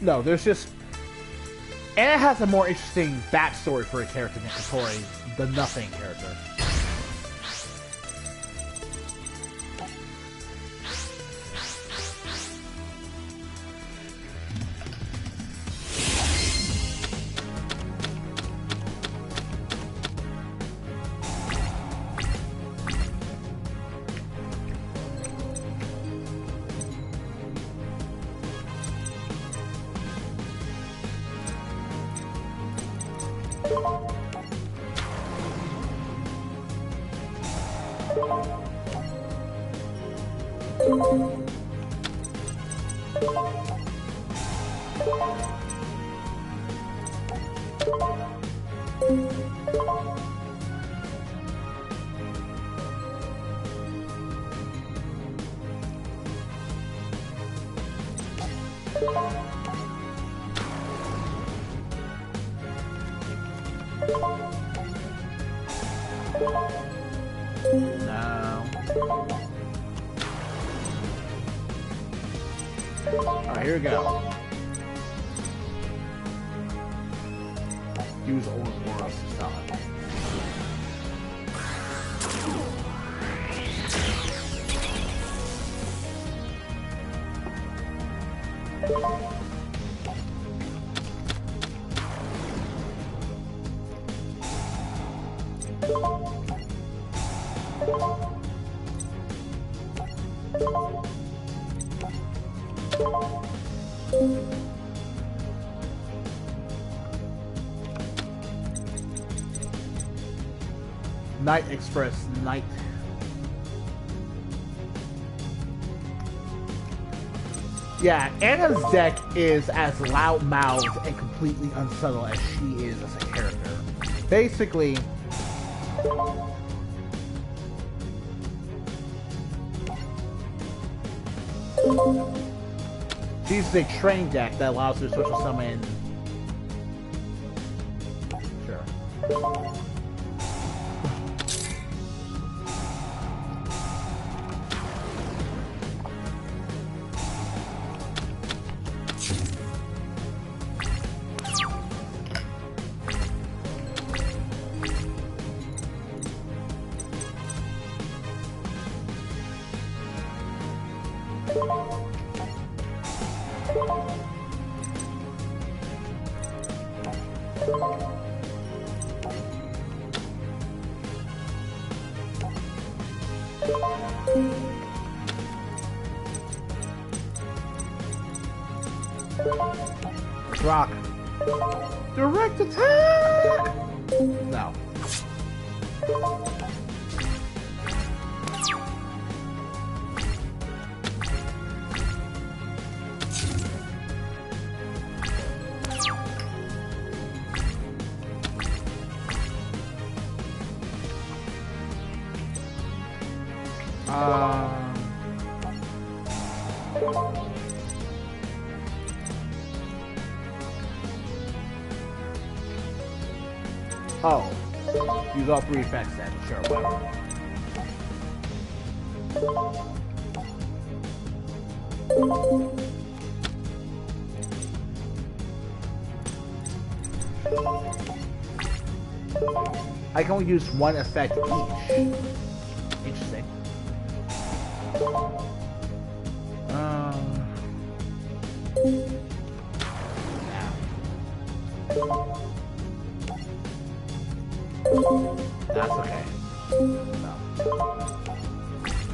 no, there's just... And it has a more interesting backstory for a character than Katori, the Nothing character. Alright, here we go. Use Ouroboros this time. Night Express, Night. Yeah, Anna's deck is as loud-mouthed and completely unsubtle as she is as a character. Basically, she's a train deck that allows her to special summon. Sure. Rock. Direct attack! No. Oh. Use all 3 effects then. Sure, whatever. I can only use 1 effect each. Interesting. That's okay. No.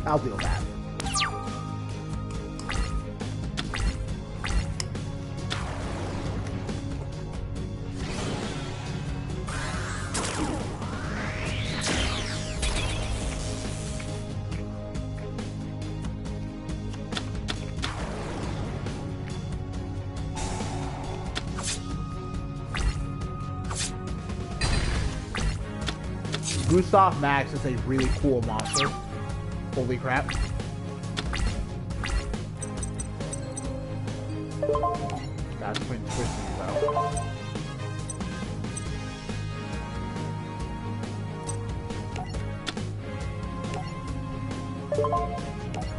I'll deal with that. Gustav Max is a really cool monster. Holy crap. That's pretty twisty though.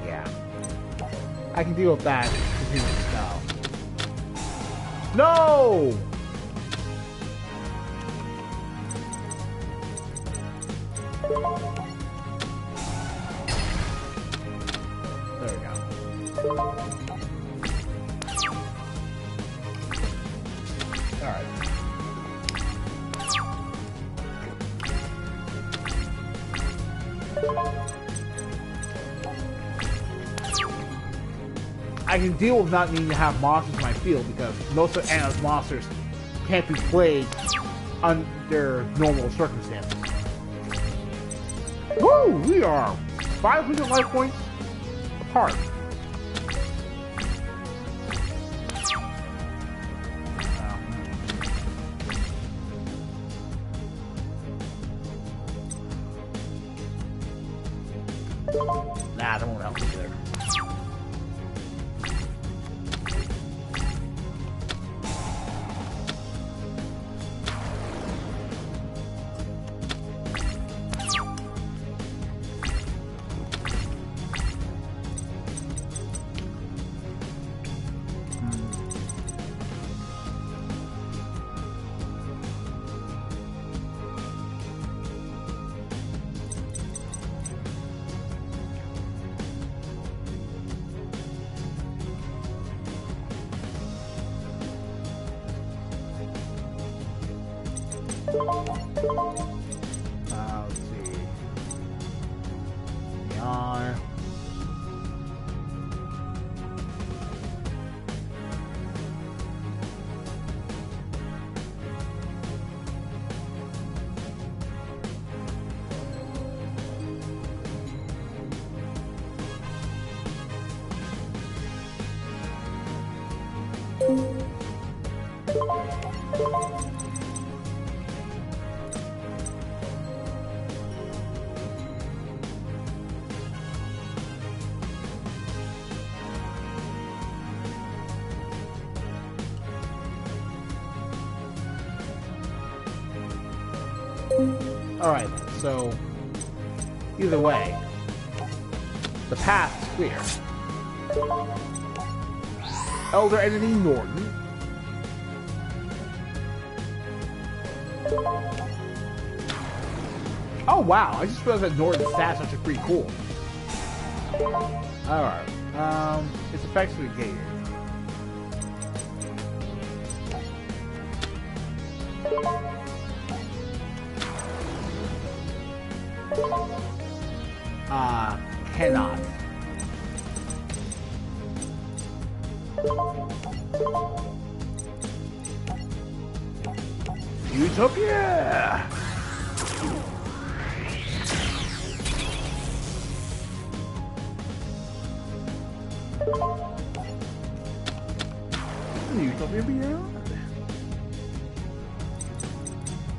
Yeah. I can deal with that. No! There we go. Alright. I can deal with not needing to have monsters in my field because most of Anna's monsters can't be played under normal circumstances. Woo! We are 500 life points apart. Nah, that won't help me there. Let's see. Yawn. Alright, so either way, the path is clear. Elder Entity Norton. Oh wow, I just realized that Norton's stats are pretty cool. Alright, its effects are negated. Cannot. Utopia! Utopia Beyond?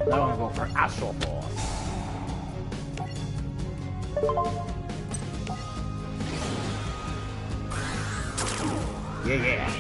Now I'm going for Astral Force. Yeah, yeah.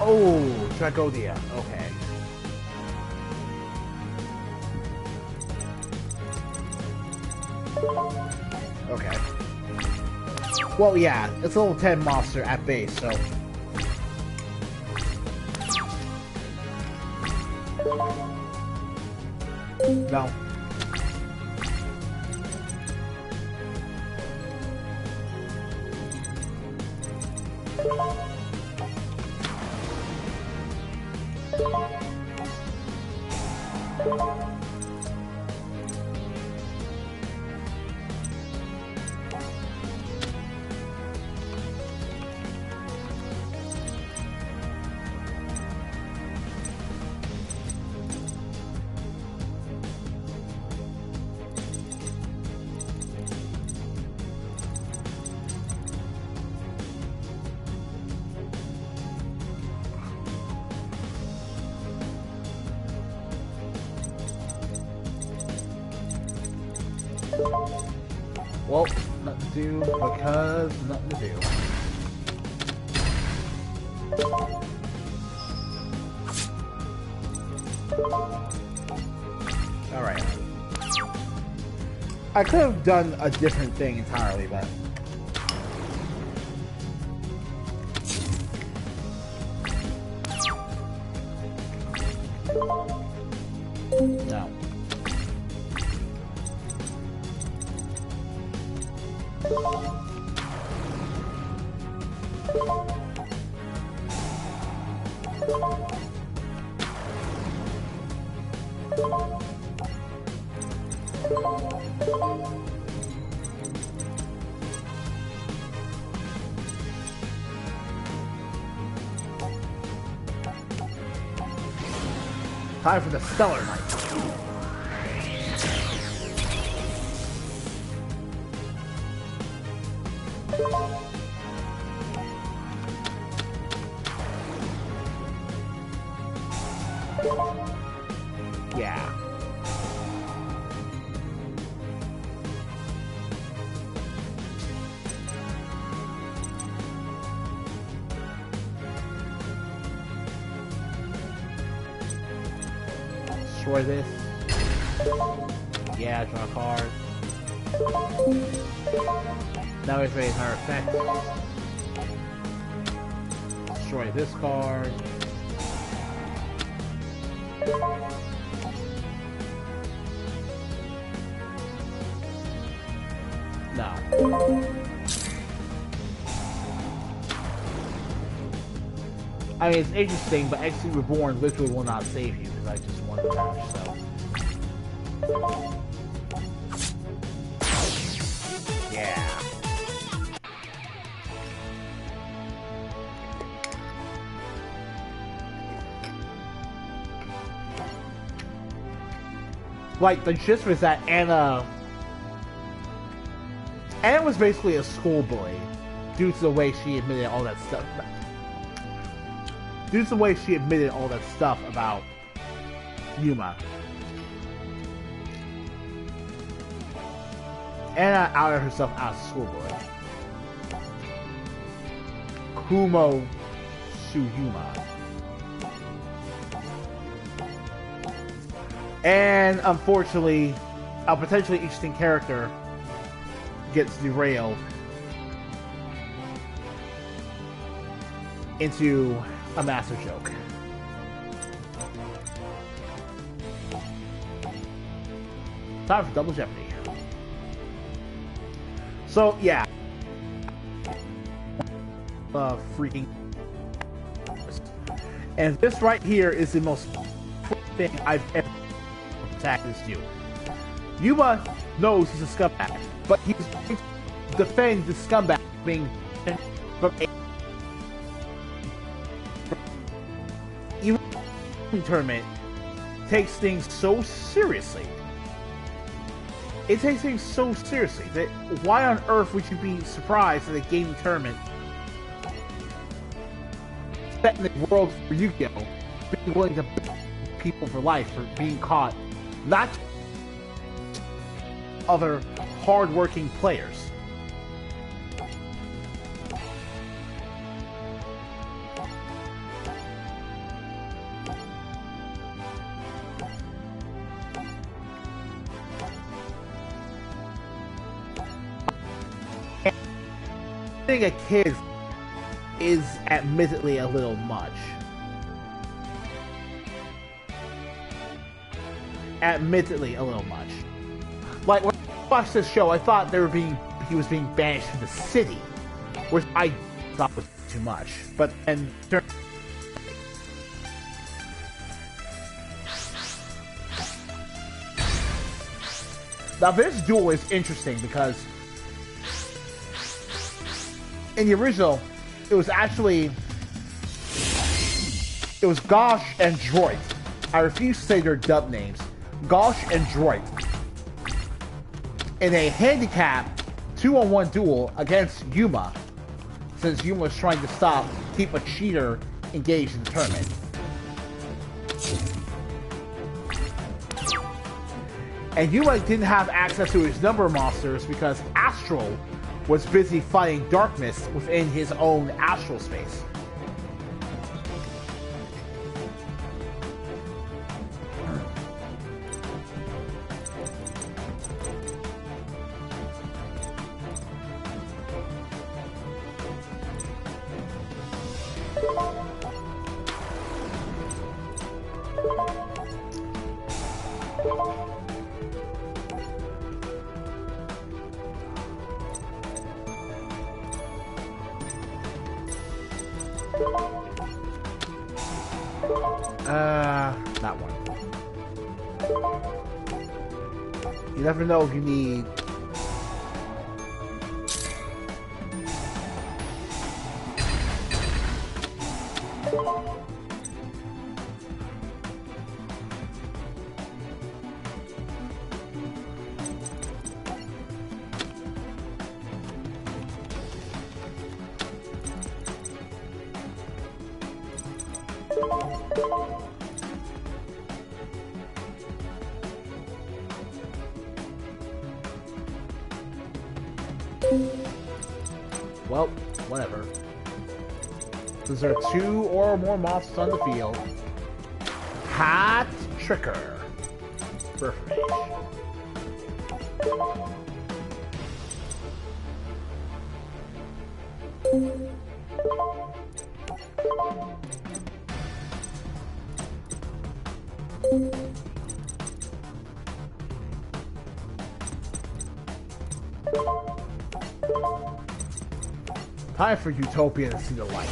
Oh, Dragodia. Okay. Okay. Well, yeah, it's a level 10 monster at base, so... No. Well, nothing to do because nothing to do. Alright. I could have done a different thing entirely, but... No. Time for the Stellar Knight. Yeah. Destroy this. Yeah, draw a card. Now he's ready her effect. Destroy this card. No. I mean, it's interesting, but XC Reborn literally will not save you because I just won the match, so. Yeah. Like, the gist was that Anna was basically a schoolboy due to the way she admitted all that stuff. Due to the way she admitted all that stuff about Yuma. Anna outed herself as a schoolboy. Kumo Tsuyuma. And unfortunately, a potentially interesting character gets derailed into a massive joke. Time for Double Jeopardy. So, yeah. freaking. And this right here is the most thing I've ever attacked this dude. Yuma knows he's a scumbag, but he's going to defend the scumbag being from a tournament takes things so seriously. It takes things so seriously that why on earth would you be surprised at a gaming tournament set in the world for Yu-Gi-Oh! Being willing to beat people for life for being caught, not other hard-working players. I think a kid is admittedly a little much. Admittedly a little much. Like when I watched this show, I thought he was being banished from the city, which I thought was too much. But then now this duel is interesting because in the original, it was Gosh and Droid. I refuse to say their dub names. Gosh and Droid. In a handicap 2-on-1 duel against Yuma, since Yuma was trying to keep a cheater engaged in the tournament. And Yuma didn't have access to his number monsters because Astral was busy fighting Dark Mist within his own astral space. That one. You never know if you need... Well, whatever. Since there are 2 or more monsters on the field. Hat Tricker. Perfect. Time for Utopia to see the light.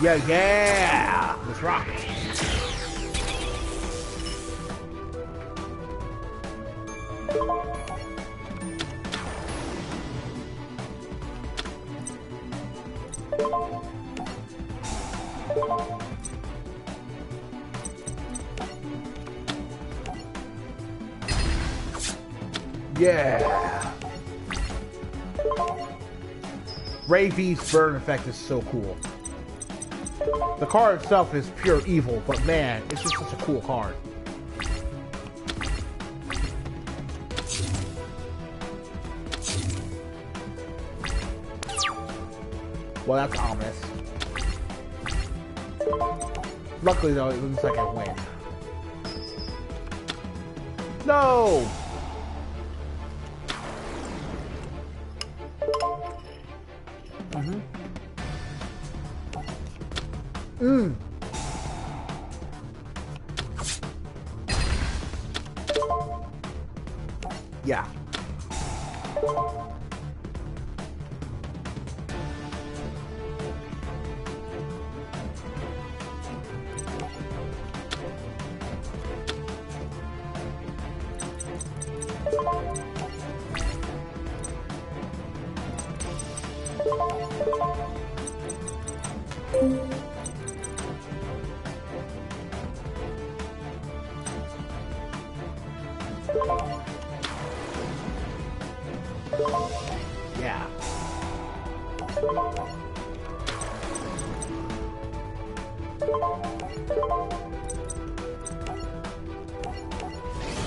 Yeah! Let's rock it. Yeah! Ray V's burn effect is so cool. The card itself is pure evil, but man, it's just such a cool card. Well, that's ominous. Luckily, though, it looks like I win. No! Yeah. Yeah.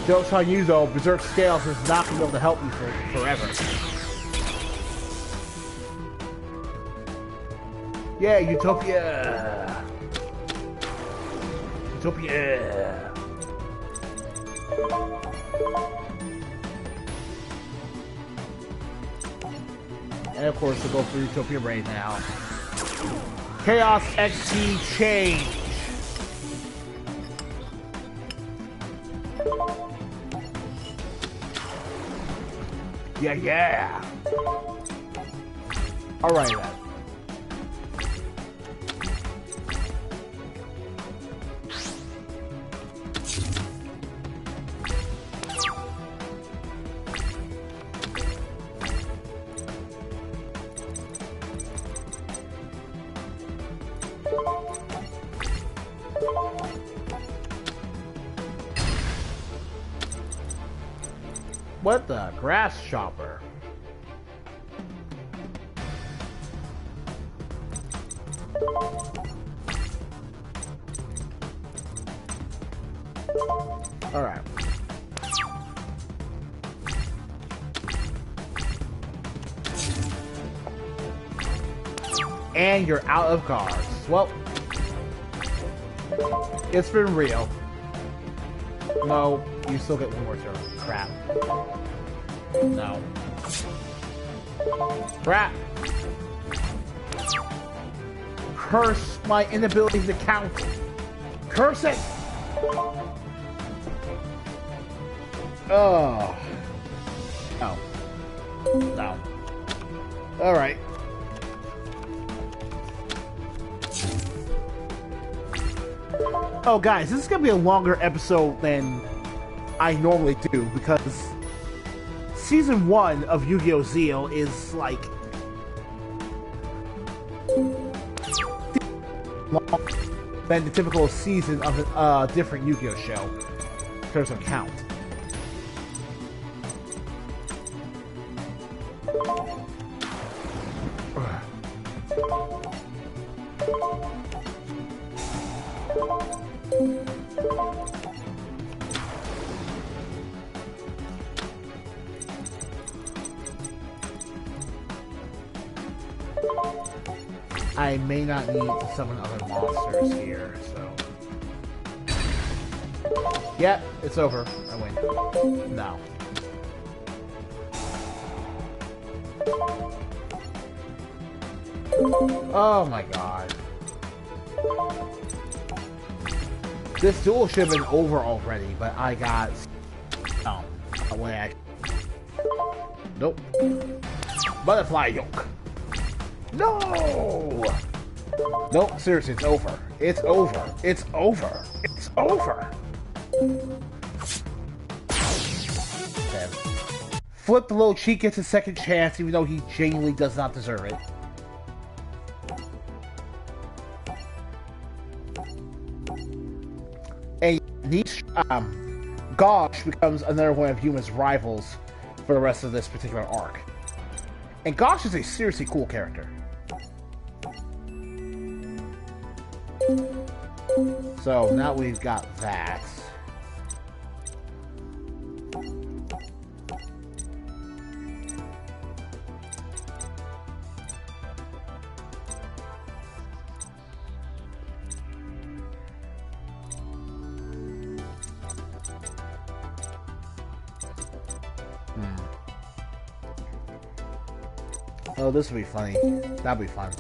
Joke's on you though, Berserk Scales is not going to be able to help you forever. Yeah, Utopia! Utopia! And of course, we'll go through Utopia right now. Chaos XP Change! Yeah, yeah! Alright then. What the? Grass Chopper. Alright. And you're out of cards. Well, it's been real. No, you still get one more turn. Crap. No. Crap. Curse my inability to count. Curse it! Oh. No. No. Alright. Oh, guys, this is going to be a longer episode than I normally do because Season 1 of Yu-Gi-Oh! Zeal is, like, longer than the typical season of a different Yu-Gi-Oh! Show in terms of count. I may not need to summon other monsters here, so... Yep, it's over. I win. No. Oh my god. This duel should have been over already, but I got... Oh. Away. Nope. Butterfly yoke. No! Nope, seriously, it's over. It's over. It's over. It's over. Okay. Flip the little cheat gets a second chance, even though he genuinely does not deserve it. And Niche, Gosh becomes another one of Yuma's rivals for the rest of this particular arc. And Gosh is a seriously cool character. So now we've got that. Oh, this would be funny. That'd be fun.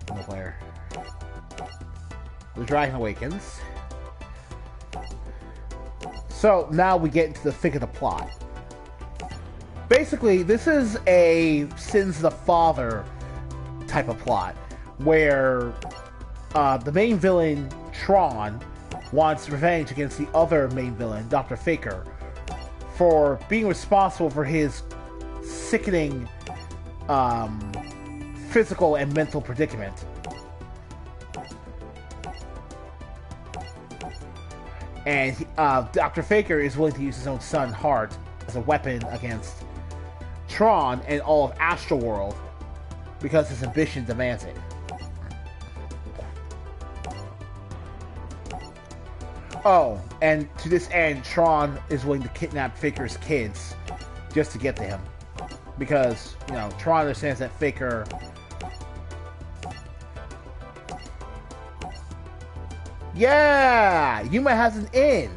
Multiplayer. The Dragon Awakens. So now we get into the thick of the plot. Basically, this is a Sin's the Father type of plot, where the main villain, Tron, wants revenge against the other main villain, Dr. Faker, for being responsible for his sickening physical and mental predicament. And Dr. Faker is willing to use his own son, Heart, as a weapon against Tron and all of Astroworld because his ambition demands it. Oh, and to this end, Tron is willing to kidnap Faker's kids just to get to him. Because, you know, Tron understands that Faker... Yeah! Yuma has an in!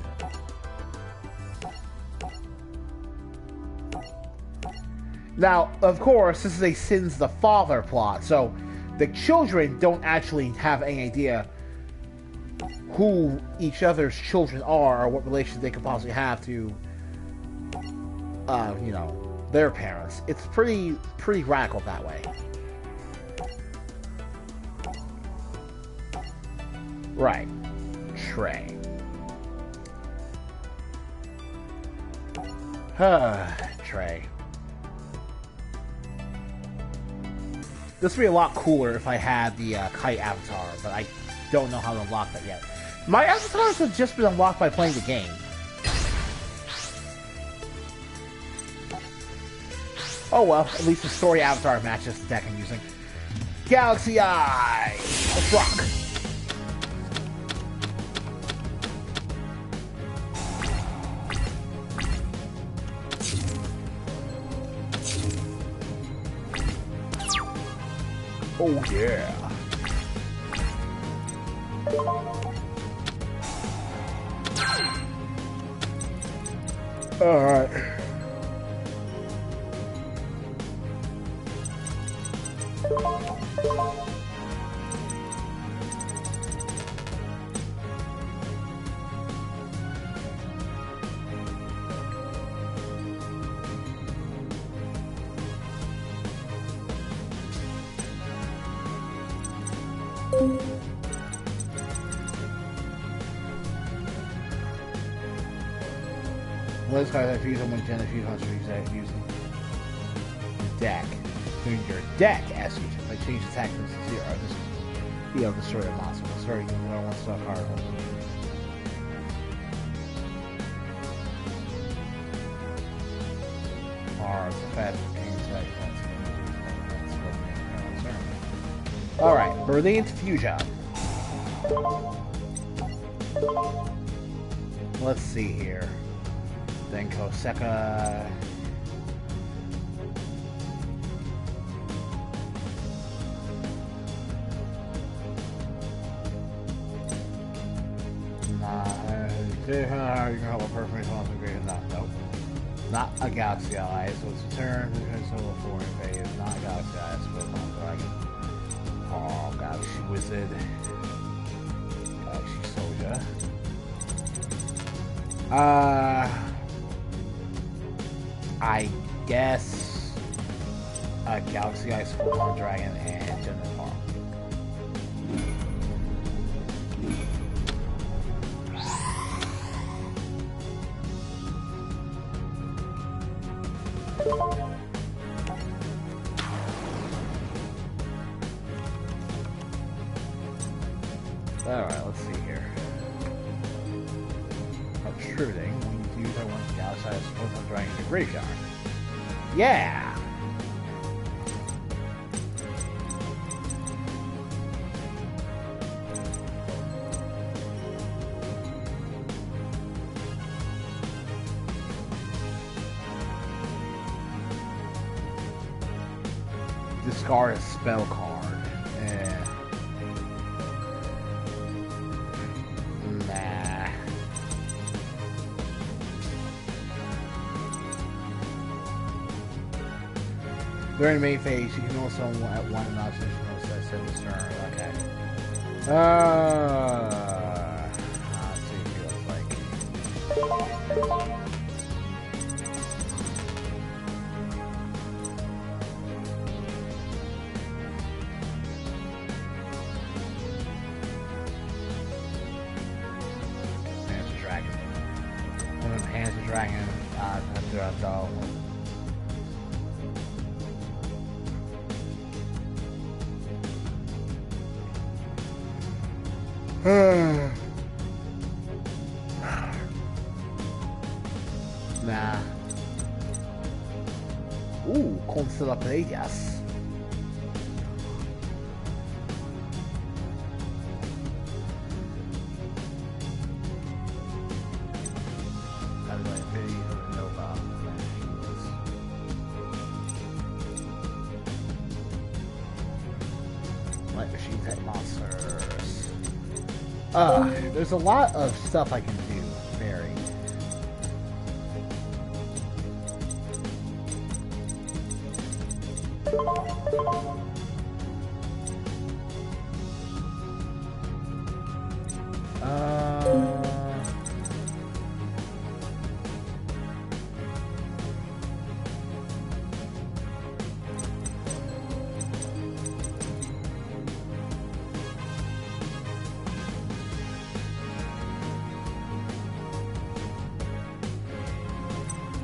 Now, of course, this is a Sin's the Father plot, so the children don't actually have any idea who each other's children are or what relations they could possibly have to, you know, their parents. It's pretty radical that way. Right. Trey. Trey. This would be a lot cooler if I had the kite avatar, but I don't know how to unlock that yet. My avatars have just been unlocked by playing the game. Oh well, at least the story avatar matches the deck I'm using. Galaxy Eye! Let's rock! Oh yeah! Alright. Those guys have used them when Jenna used on using deck. Doing your deck as usual. Like change the tactics to zero. Just be able to destroy a monster. Sorry, you know, one stuff hard. Or fast Alright, Berlin Fusion. Let's see here. Then Koseka. You can help a person responsible for greater not. Nope. Not a Galaxy Ally, so it's a turn because of a foreign phase. Not a Galaxy Ally, so it's not Dragon. Oh, Galaxy Wizard. Galaxy Soldier. I guess a Galaxy Ice Pokemon Dragon and General Farm. Alright, let's see here. Obtruding. When you use that one Galaxy Ice Pokemon Dragon in the graveyard. Yeah! Discard a spell card. Nah. During the main phase, you can also at one option set this turn. Okay. Let's see what it feels like. Panther Dragon. One of the Panther Dragon. After I draw one. Nah. Constellations. Light machine type monsters. There's a lot of stuff I can do. Very.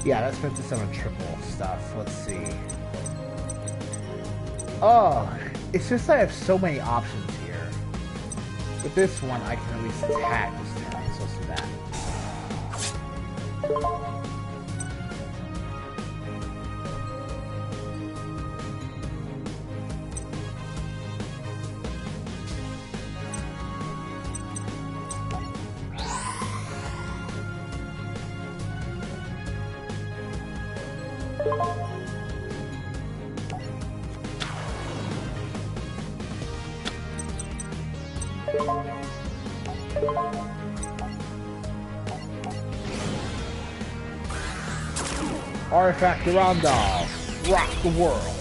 Yeah, let's put this on triple stuff. Let's see. Oh, it's just that I have so many options here. With this one, I can at least attack this turn, so let's do that. Artifact Durandal, rock the world.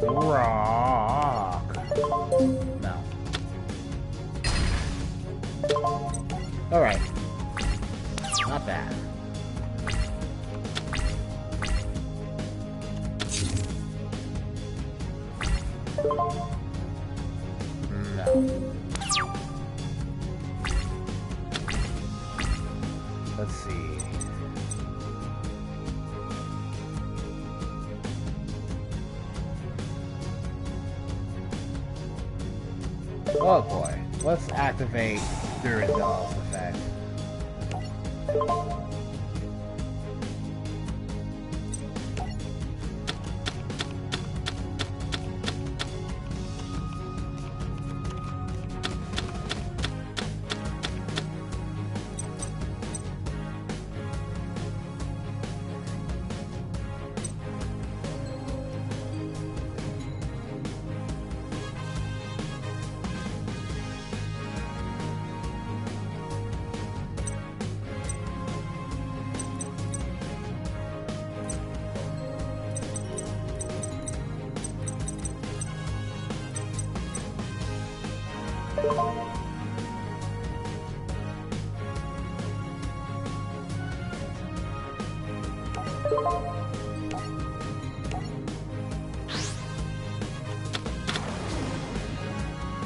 Rock. No. Alright. Not bad. No. Let's see. Oh boy. Let's activate Durandal's effect.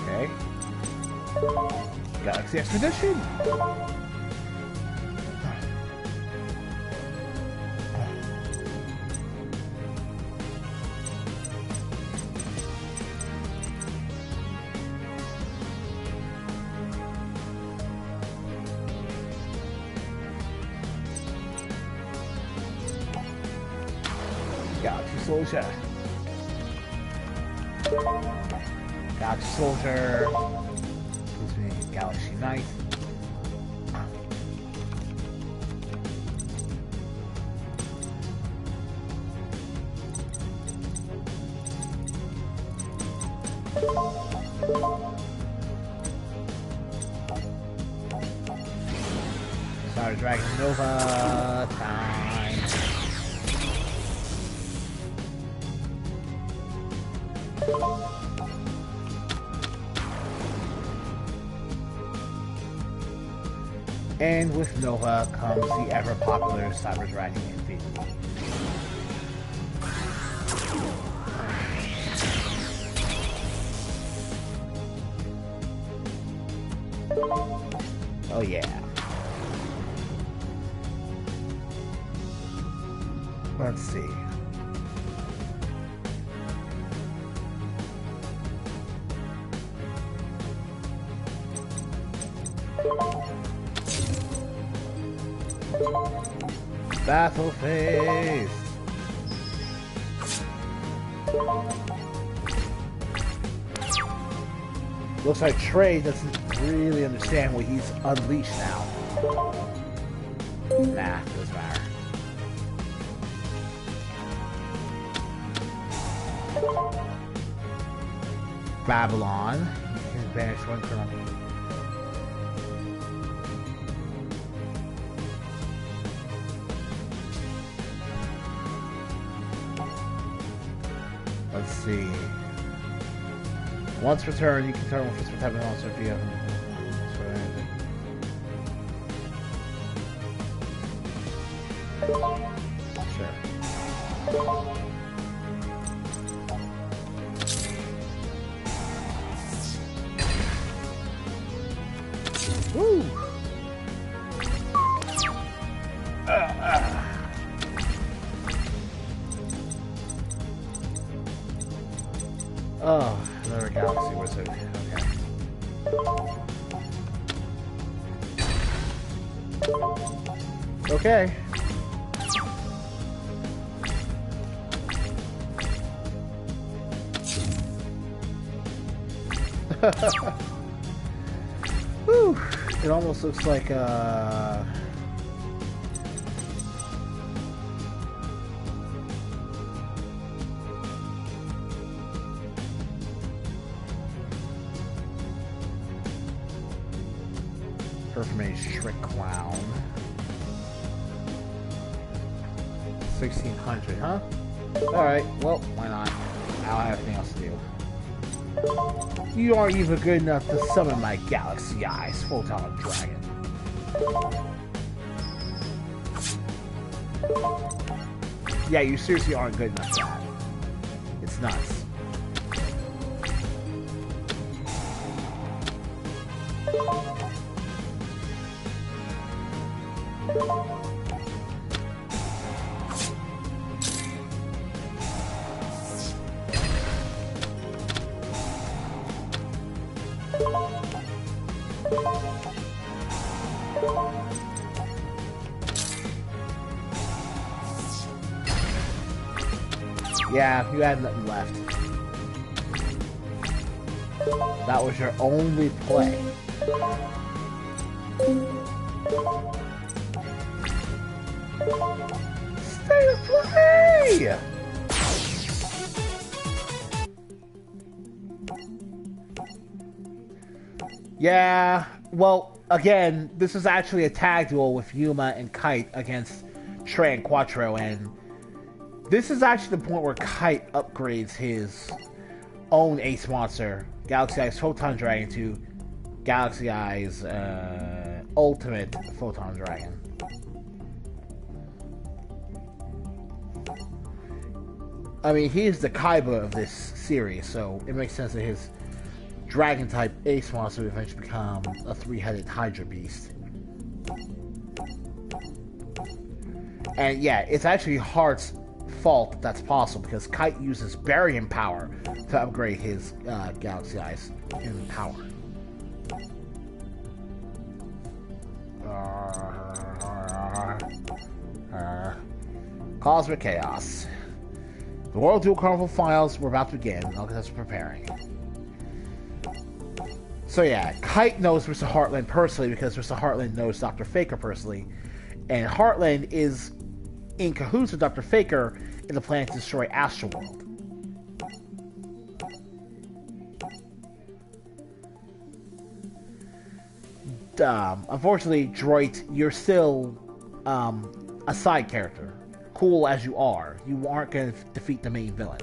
Okay. Galaxy Expedition! Galaxy Soldier. Galaxy Soldier. Gives me Galaxy Knight. Star Dragon Nova time. And with Nova comes the ever-popular Cyber Dragon Infinity. Oh yeah. Let's see. Battle phase. Looks like Trey doesn't really understand what he's unleashed now. Nah, doesn't matter. Babylon. You can banish one from. Let's see. Once per turn, you can turn one for type of monster if you have. Sure. Woo! Oh, another galaxy wizard. Okay. Okay. Whew. It almost looks like Perfume Shrek Clown. 1600, huh? Alright, well, why not? I don't have anything else to do. You aren't even good enough to summon my Galaxy Eyes, Photon Dragon. Yeah, you seriously aren't good enough for that. It's nuts. Yeah, you had nothing left. That was your only play. Stay to play! Yeah, well, again, this is actually a tag duel with Yuma and Kite against Trey and Quattro, and this is actually the point where Kite upgrades his own ace monster, Galaxy Eyes Photon Dragon, to Galaxy Eyes Ultimate Photon Dragon. I mean, he's the Kaiba of this series, so it makes sense that his Dragon-type ace monster will eventually become a three-headed Hydra beast. And yeah, it's actually Heart's fault that's possible, because Kite uses Barium power to upgrade his Galaxy Eyes in power. Cosmic Chaos. The World Duel Carnival Finals were about to begin. Alcatraz preparing. So yeah, Kite knows Mr. Heartland personally because Mr. Heartland knows Dr. Faker personally. And Heartland is in cahoots with Dr. Faker in the plan to destroy Astroworld. Unfortunately, Droid, you're still a side character. Cool as you are, you aren't going to defeat the main villain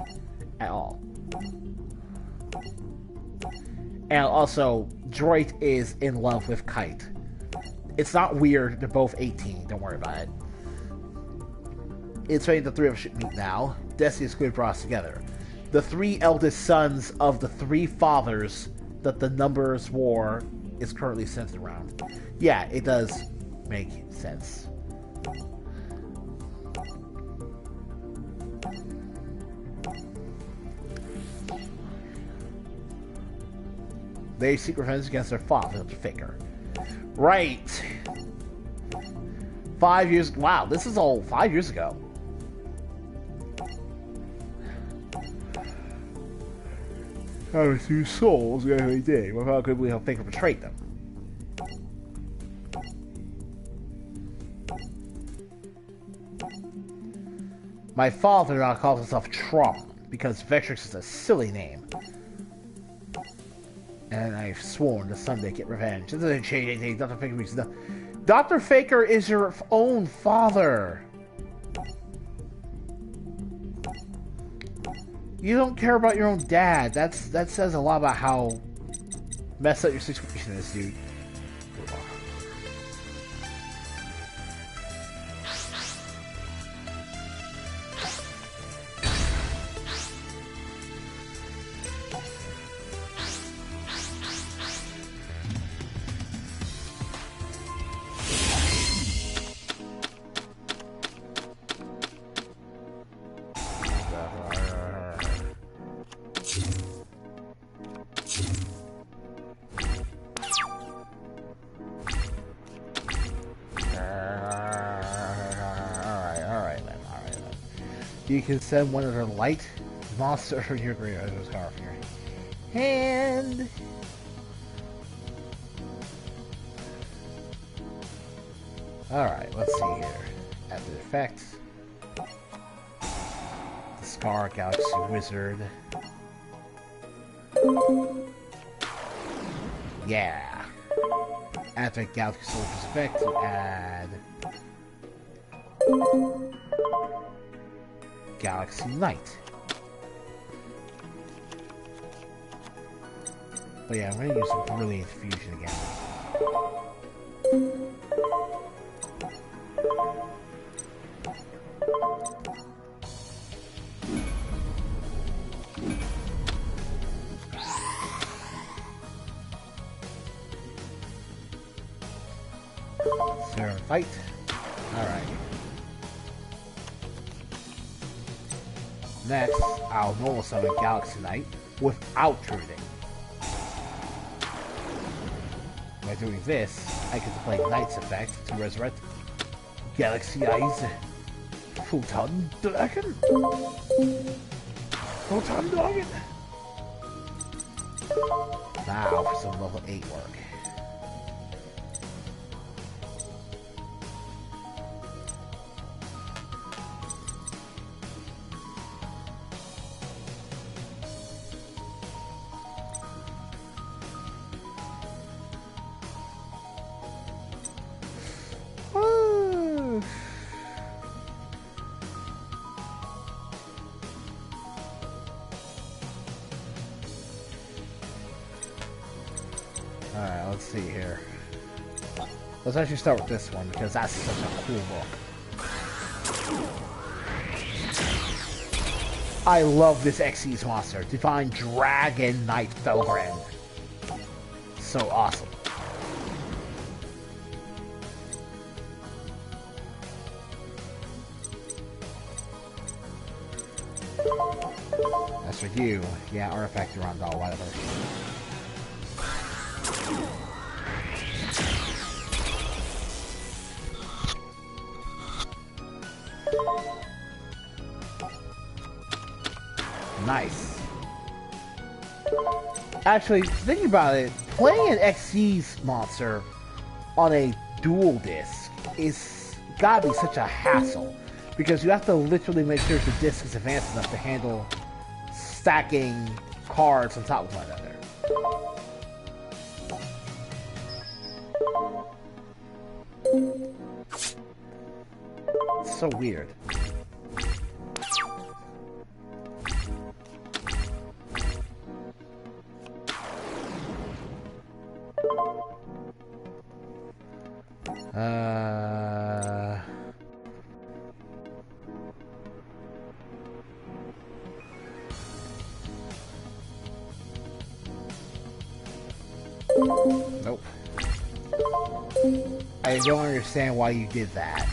at all. And also, Droid is in love with Kite. It's not weird, they're both 18, don't worry about it. It's funny the three of us should meet now. Destiny's Squid brought us together. The three eldest sons of the three fathers that the Numbers War is currently centered around. Yeah, it does make sense. They seek revenge against their father, Dr. Faker. Right. 5 years. Wow, this is all 5 years ago. I was two souls every day. Well, how could we have Faker betrayed them? My father now calls himself Tron because Vectrix is a silly name. And I've sworn to someday get revenge. It doesn't change anything. Dr. Faker means nothing. Dr. Faker is your own father. You don't care about your own dad. That says a lot about how messed up your situation is, dude. You can send one of their light monster from your graveyard as a scar from your hand. Alright, let's see here. After the effects. The Scar Galaxy Wizard. Yeah. Activate Galaxy Soldier's effect to add Galaxy Knight. But yeah, I'm going to use some Brilliant Fusion again. Sarah fight. Alright. Next, I'll normal summon Galaxy Knight without trading. By doing this, I get to play Knight's effect to resurrect Galaxy Eyes Photon Dragon. Photon Dragon. Now for some level 8 work. Alright, let's see here. Let's actually start with this one, because that's such a cool book. I love this Xyz monster. Divine Dragon Knight Felgren. So awesome. That's for you. Yeah, Artifact Rondal, whatever. Nice. Actually, thinking about it, playing an XC's monster on a dual disc is gotta be such a hassle because you have to literally make sure the disc is advanced enough to handle stacking cards on top of one another. It's so weird. Nope. I don't understand why you did that.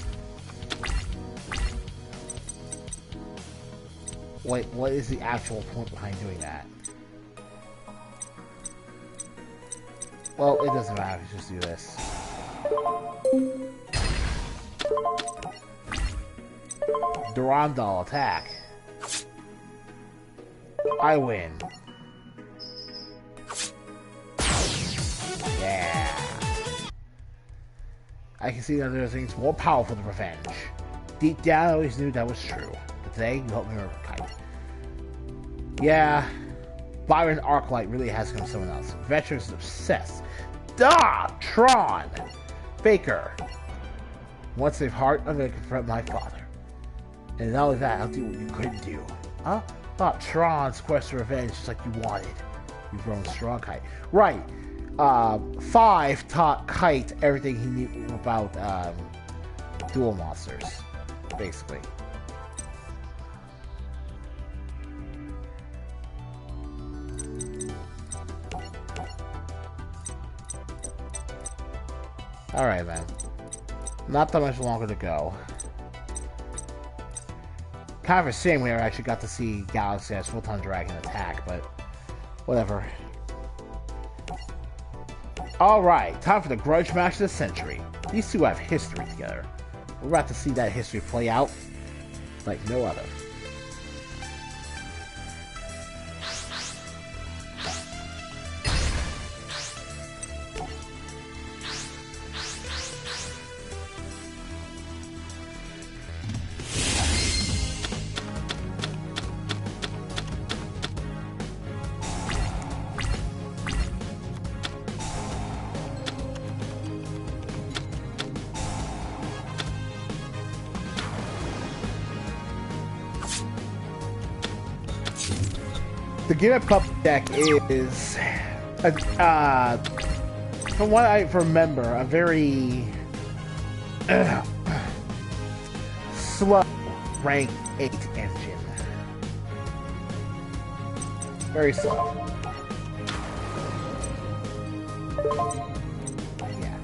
Wait, what is the actual point behind doing that? Well, it doesn't matter. Just do this. Durandal attack. I win. Yeah. I can see that there are things more powerful than revenge. Deep down, I always knew that was true. But today, you helped me remember Kite. Yeah. Byron Arclight really has become someone else. Veterans obsessed. Duh! Tron! Faker. Once they've heart, I'm gonna confront my father. And not only that, I'll do what you couldn't do. Huh? Thought Tron's quest for revenge just like you wanted. You've grown strong, Kite. Right. 5 taught Kite everything he knew about duel monsters, basically. Alright, man. Not that much longer to go. Kind of a shame we never actually got to see Galaxy as Photon Dragon attack, but whatever. Alright, time for the grudge match of the century. These two have history together. We're about to see that history play out like no other. The Get Up Cup deck is, from what I remember, a very slow rank 8 engine. Very slow. Yeah.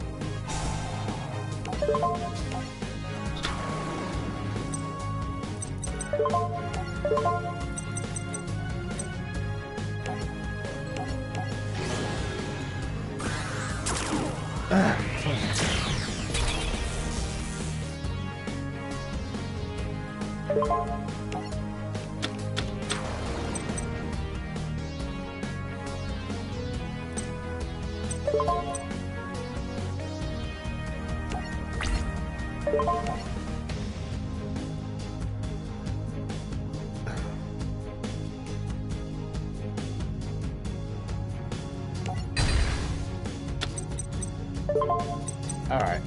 All right.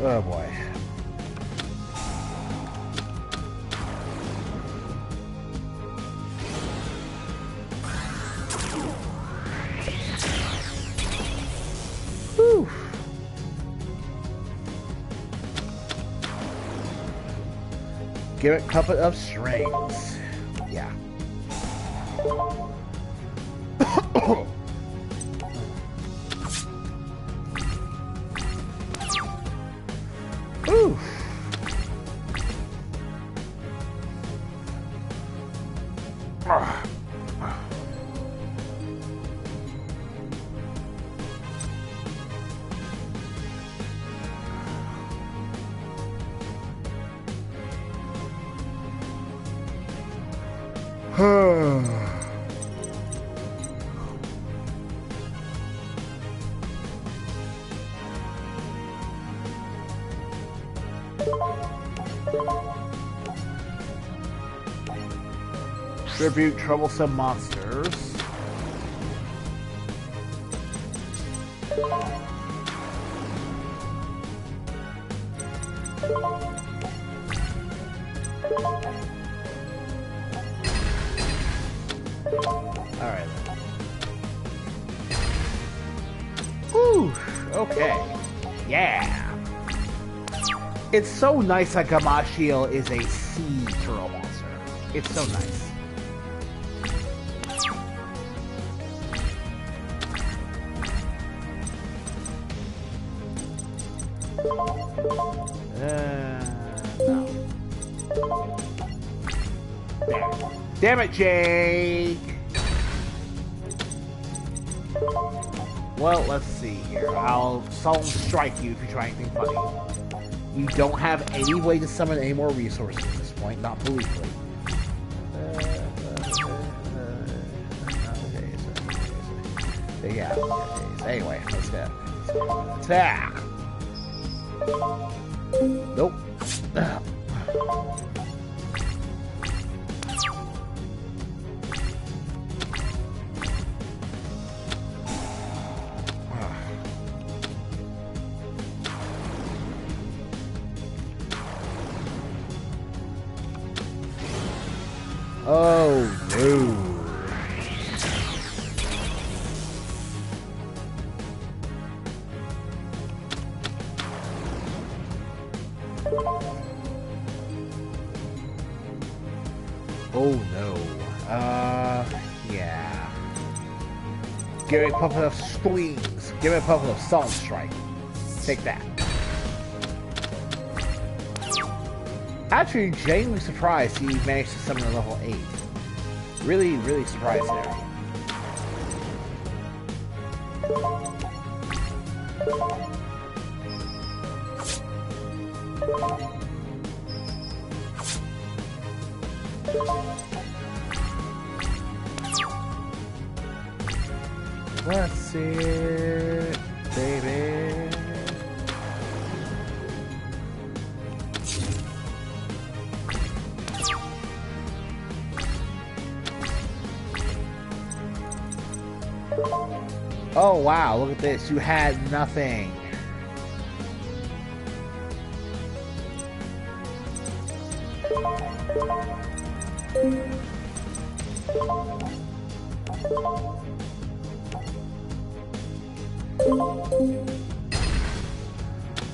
Oh boy. Whew. Give it a couple of strings. Yeah. Ooh. Tribute troublesome monsters. Alright. Whew, okay. Yeah. It's so nice that Gamashiel is a sea turtle monster. It's so nice. No. There. Damn it, Jake! Well, let's see here. I'll solemn strike you if you try anything funny. You don't have any way to summon any more resources at this point, not believably. Yeah. Anyway, let's go. Attack! Nope. Oh no. Oh no. Yeah. Give me a puppet of swings. Give me a puppet of Solemn Strike. Take that. Actually, genuinely surprised he managed to summon a level 8. Really, really surprised there. Let's see it, baby. Oh wow, look at this. You had nothing.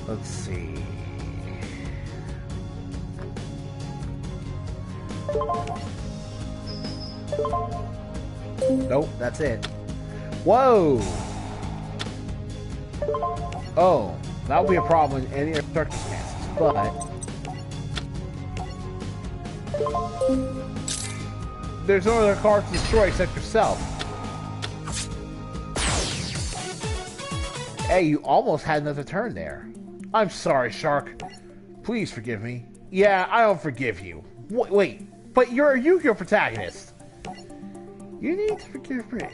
Let's see. Nope, that's it. Whoa! Oh, that would be a problem in any circumstances, but there's no other card to destroy except yourself. Hey, you almost had another turn there. I'm sorry, Shark. Please forgive me. Yeah, I don't forgive you. Wait, but you're a Yu-Gi-Oh! Protagonist. You need to forgive me.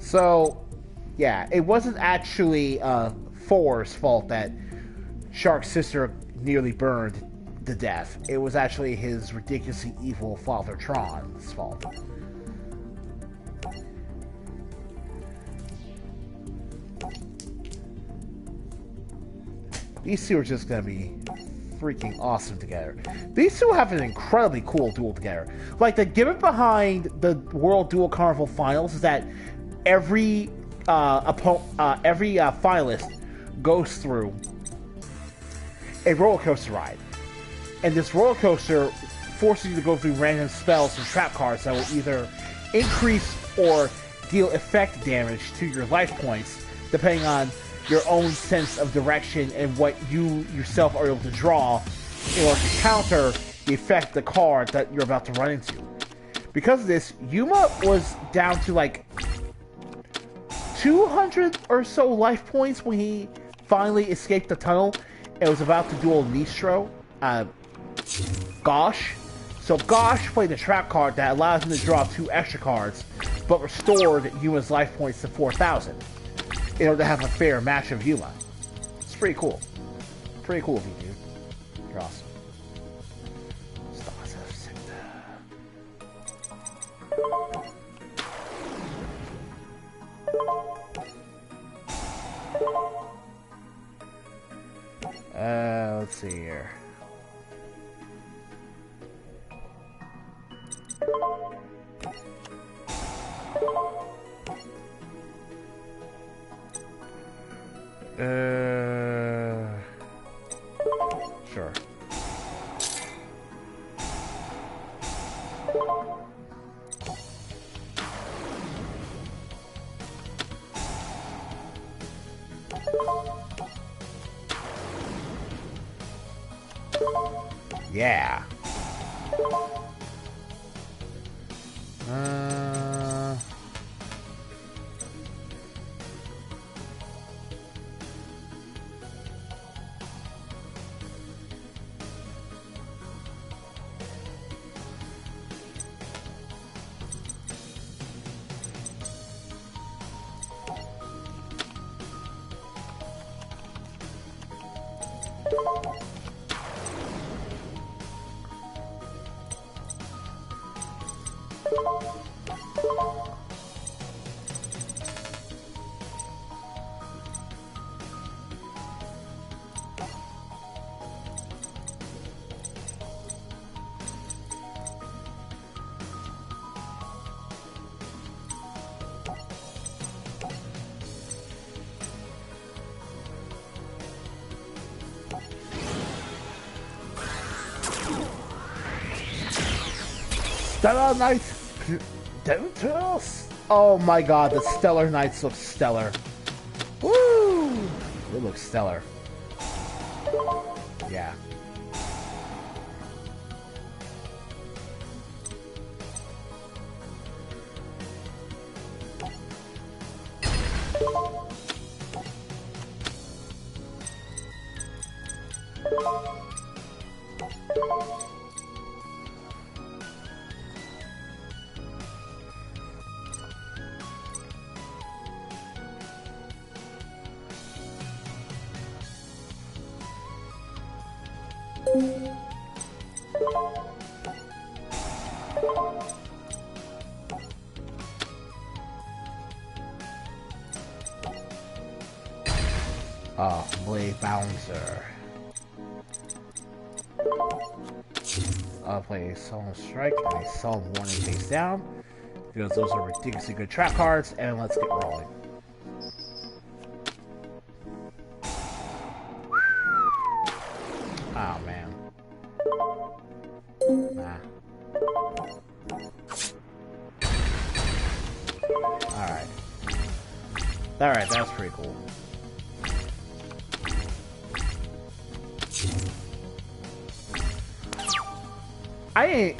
So, yeah, it wasn't actually Thor's fault that Shark's sister nearly burned to death. It was actually his ridiculously evil father Tron's fault. These two are just gonna be freaking awesome together. These two have an incredibly cool duel together. Like, the gimmick behind the World Duel Carnival Finals is that every finalist goes through a roller coaster ride, and this roller coaster forces you to go through random spells and trap cards that will either increase or deal effect damage to your life points, depending on your own sense of direction and what you yourself are able to draw in order to counter the effect of the card that you're about to run into. Because of this, Yuma was down to like 200 or so life points when he finally escaped the tunnel and was about to duel Nistro. Gosh. So Gosh played a trap card that allows him to draw 2 extra cards, but restored Yuma's life points to 4,000 in order to have a fair match of Yuma. It's pretty cool. Pretty cool of you, dude. You're awesome. Let's see here. Sure. Yeah. Stellar Knights! Devils! Oh my god, the Stellar Knights look stellar. Woo! They look stellar. Yeah. Oh, Blade Bouncer. I'll play a Solemn Strike and a Solemn Warning face down, because those are ridiculously good trap cards, and let's get rolling. Oh, man. Nah. Alright. Alright, that's pretty cool.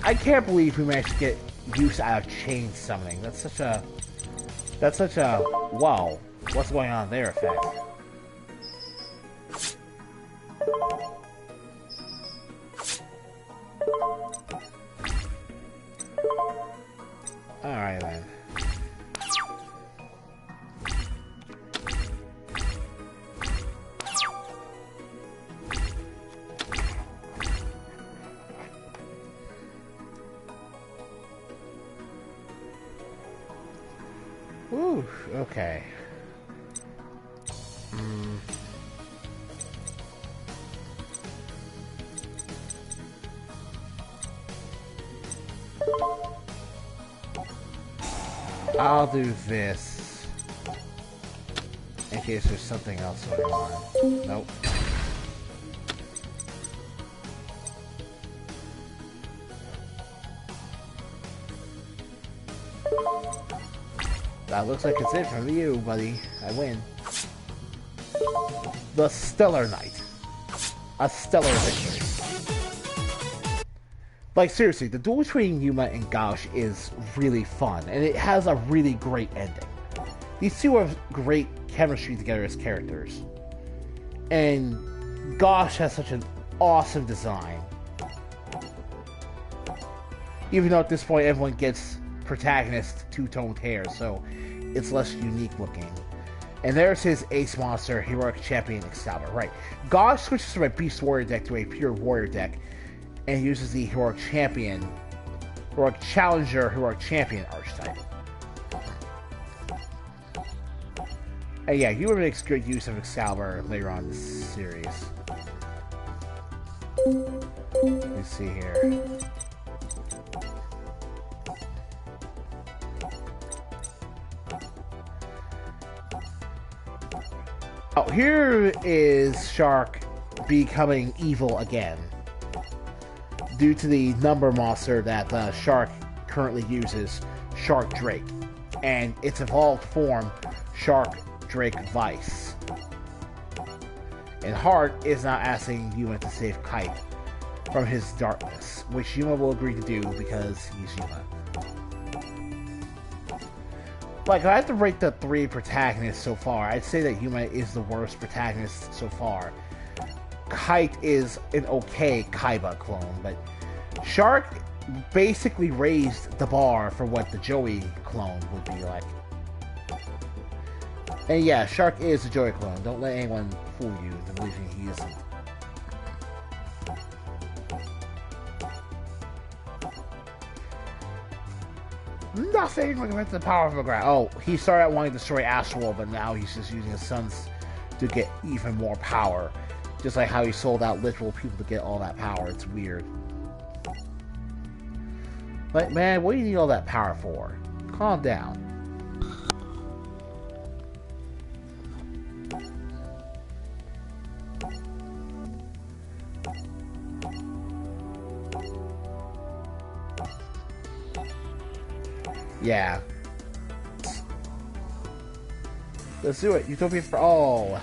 I can't believe we managed to get use out of chain summoning. That's such a wow. What's going on there effect? Alright then. Ooh, okay. I'll do this in case there's something else going on. Nope. That looks like it's it for you, buddy. I win. The Stellar Knight. A stellar victory. Like, seriously, the duel between Yuma and Gauche is really fun, and it has a really great ending. These two have great chemistry together as characters. And Gauche has such an awesome design. Even though at this point everyone gets protagonist two-toned hair, so it's less unique looking. And there's his ace monster, Heroic Champion Excalibur. Right. God switches from a Beast Warrior deck to a pure Warrior deck, and uses the Heroic Champion, Heroic Challenger, Heroic Champion archetype. And yeah, you would make good use of Excalibur later on in this series. Let me see here. Oh, here is Shark becoming evil again, due to the number monster that Shark currently uses, Shark Drake, and its evolved form, Shark Drake Vice. And Heart is now asking Yuma to save Kite from his darkness, which Yuma will agree to do because he's Yuma. Like, if I have to rate the 3 protagonists so far, I'd say that Yuma is the worst protagonist so far. Kite is an okay Kaiba clone, but Shark basically raised the bar for what the Joey clone would be like. And yeah, Shark is a Joey clone. Don't let anyone fool you into believing he isn't. Nothing against the power of a ground. Oh, he started out wanting to destroy Astral, but now he's just using his sons to get even more power. Just like how he sold out literal people to get all that power. It's weird. Like, man, what do you need all that power for? Calm down. Yeah. Let's do it. Utopia for all.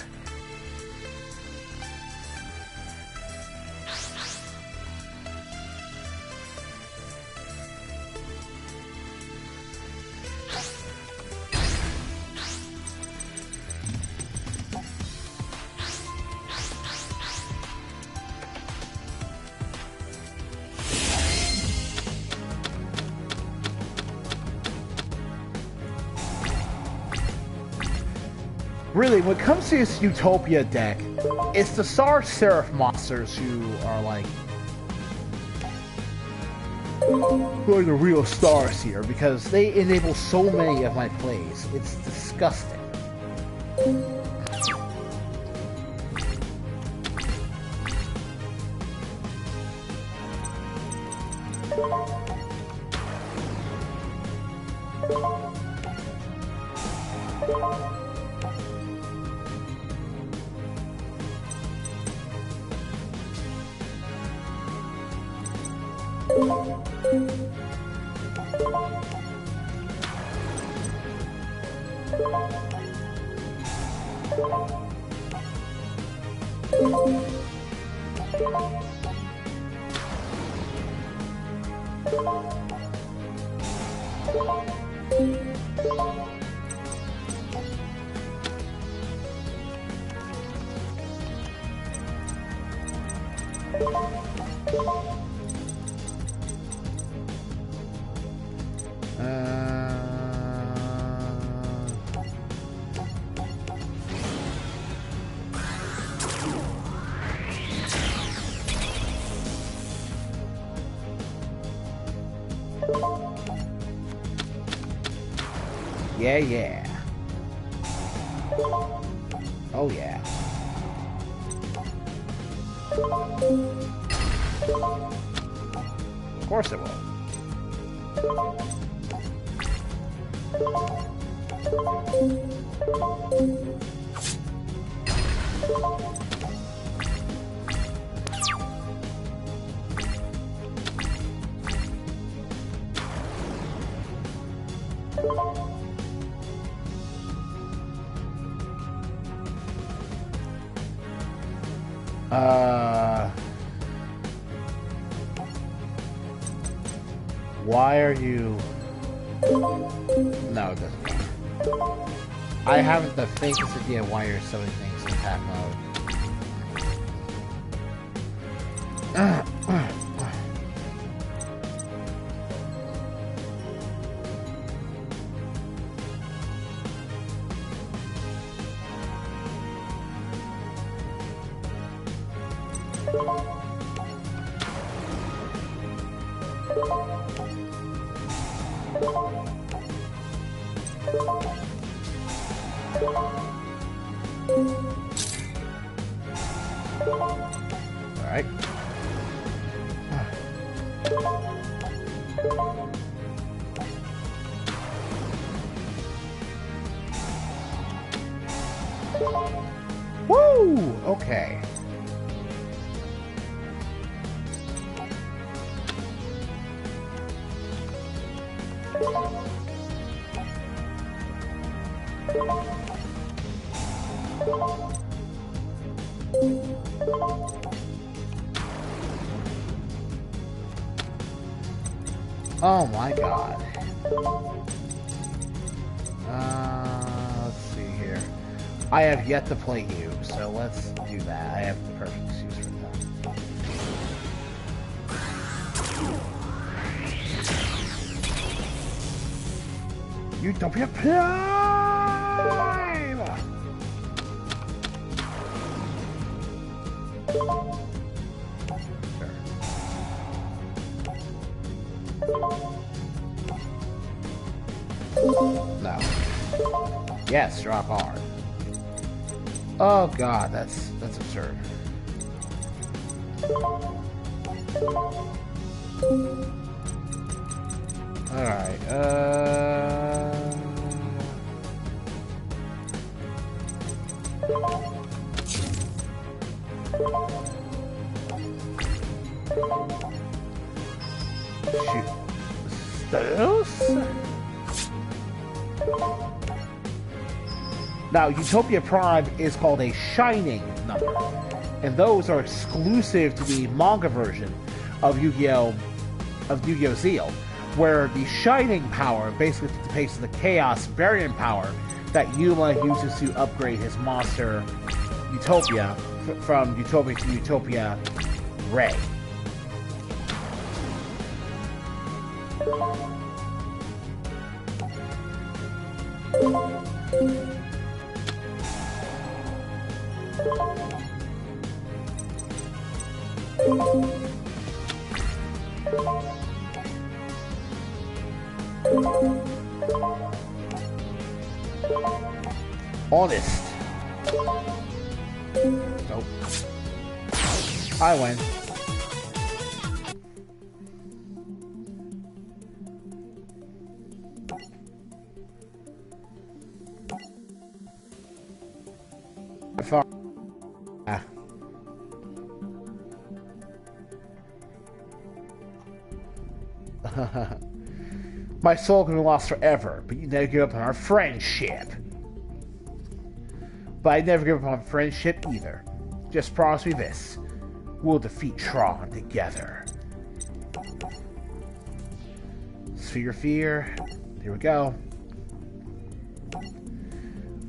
Really, when it comes to this Utopia deck, it's the Star Seraph monsters who are like who are the real stars here, because they enable so many of my plays. It's disgusting. Yeah, yeah. Oh, yeah. Of course it will. Why are you... No, it doesn't matter. I haven't the faintest idea why you're sewing things in attack mode. Alright. Woo! Okay. Oh my god. Let's see here. I have yet to play you, so let's do that. I have the perfect excuse for that. Utopia Prime! No. Yes, drop hard. Oh god, that's absurd. Alright, shoot. Those? Now, Utopia Prime is called a Shining number, and those are exclusive to the manga version of Yu-Gi-Oh! Zeal, where the Shining power basically depicts the Chaos Variant power that Yuma uses to upgrade his monster Utopia from Utopia to Utopia Ray. Honest. Nope. I win. My soul can be lost forever, but you never give up on our friendship. But I never give up on friendship either. Just promise me this. We'll defeat Tron together. Sphere of Fear. Here we go.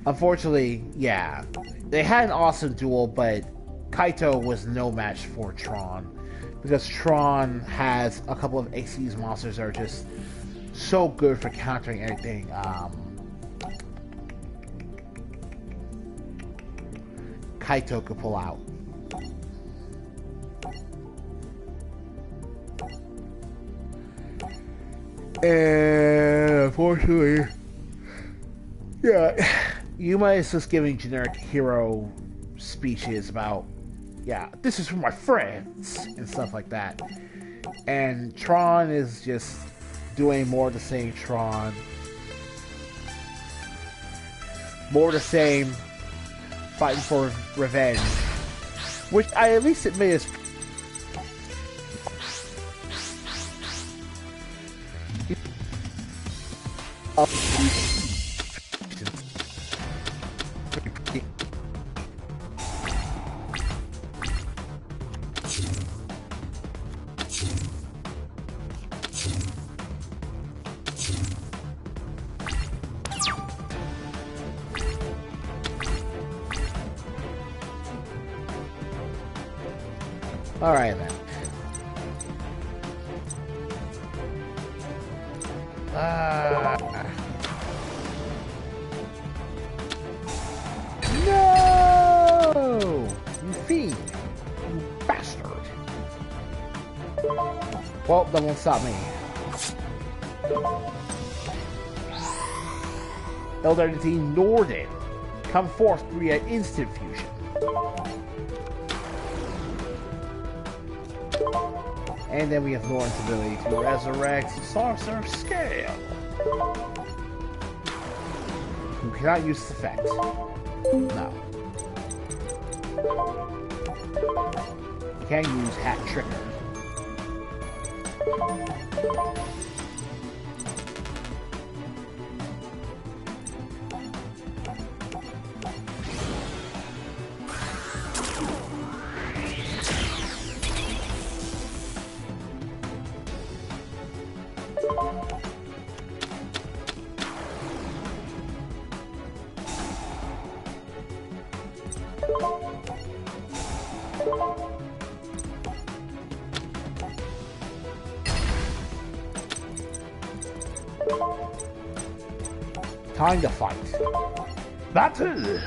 Unfortunately, yeah. They had an awesome duel, but Kaito was no match for Tron. Because Tron has a couple of Xyz monsters that are just so good for countering anything. Kaito could pull out. And unfortunately, yeah, Yuma is just giving generic hero speeches about, yeah, this is for my friends and stuff like that. And Tron is just doing more of the same Tron. More of the same, fighting for revenge. Which I at least admit is... Alright then. No! You fiend! You bastard! Well, that won't stop me. Elder Entity Norden. Come forth via instant fusion. And then we have Norden's ability to resurrect Sorcerer Scale. Who cannot use this effect. No. You can use Hat Tricker. Time to fight. Battle!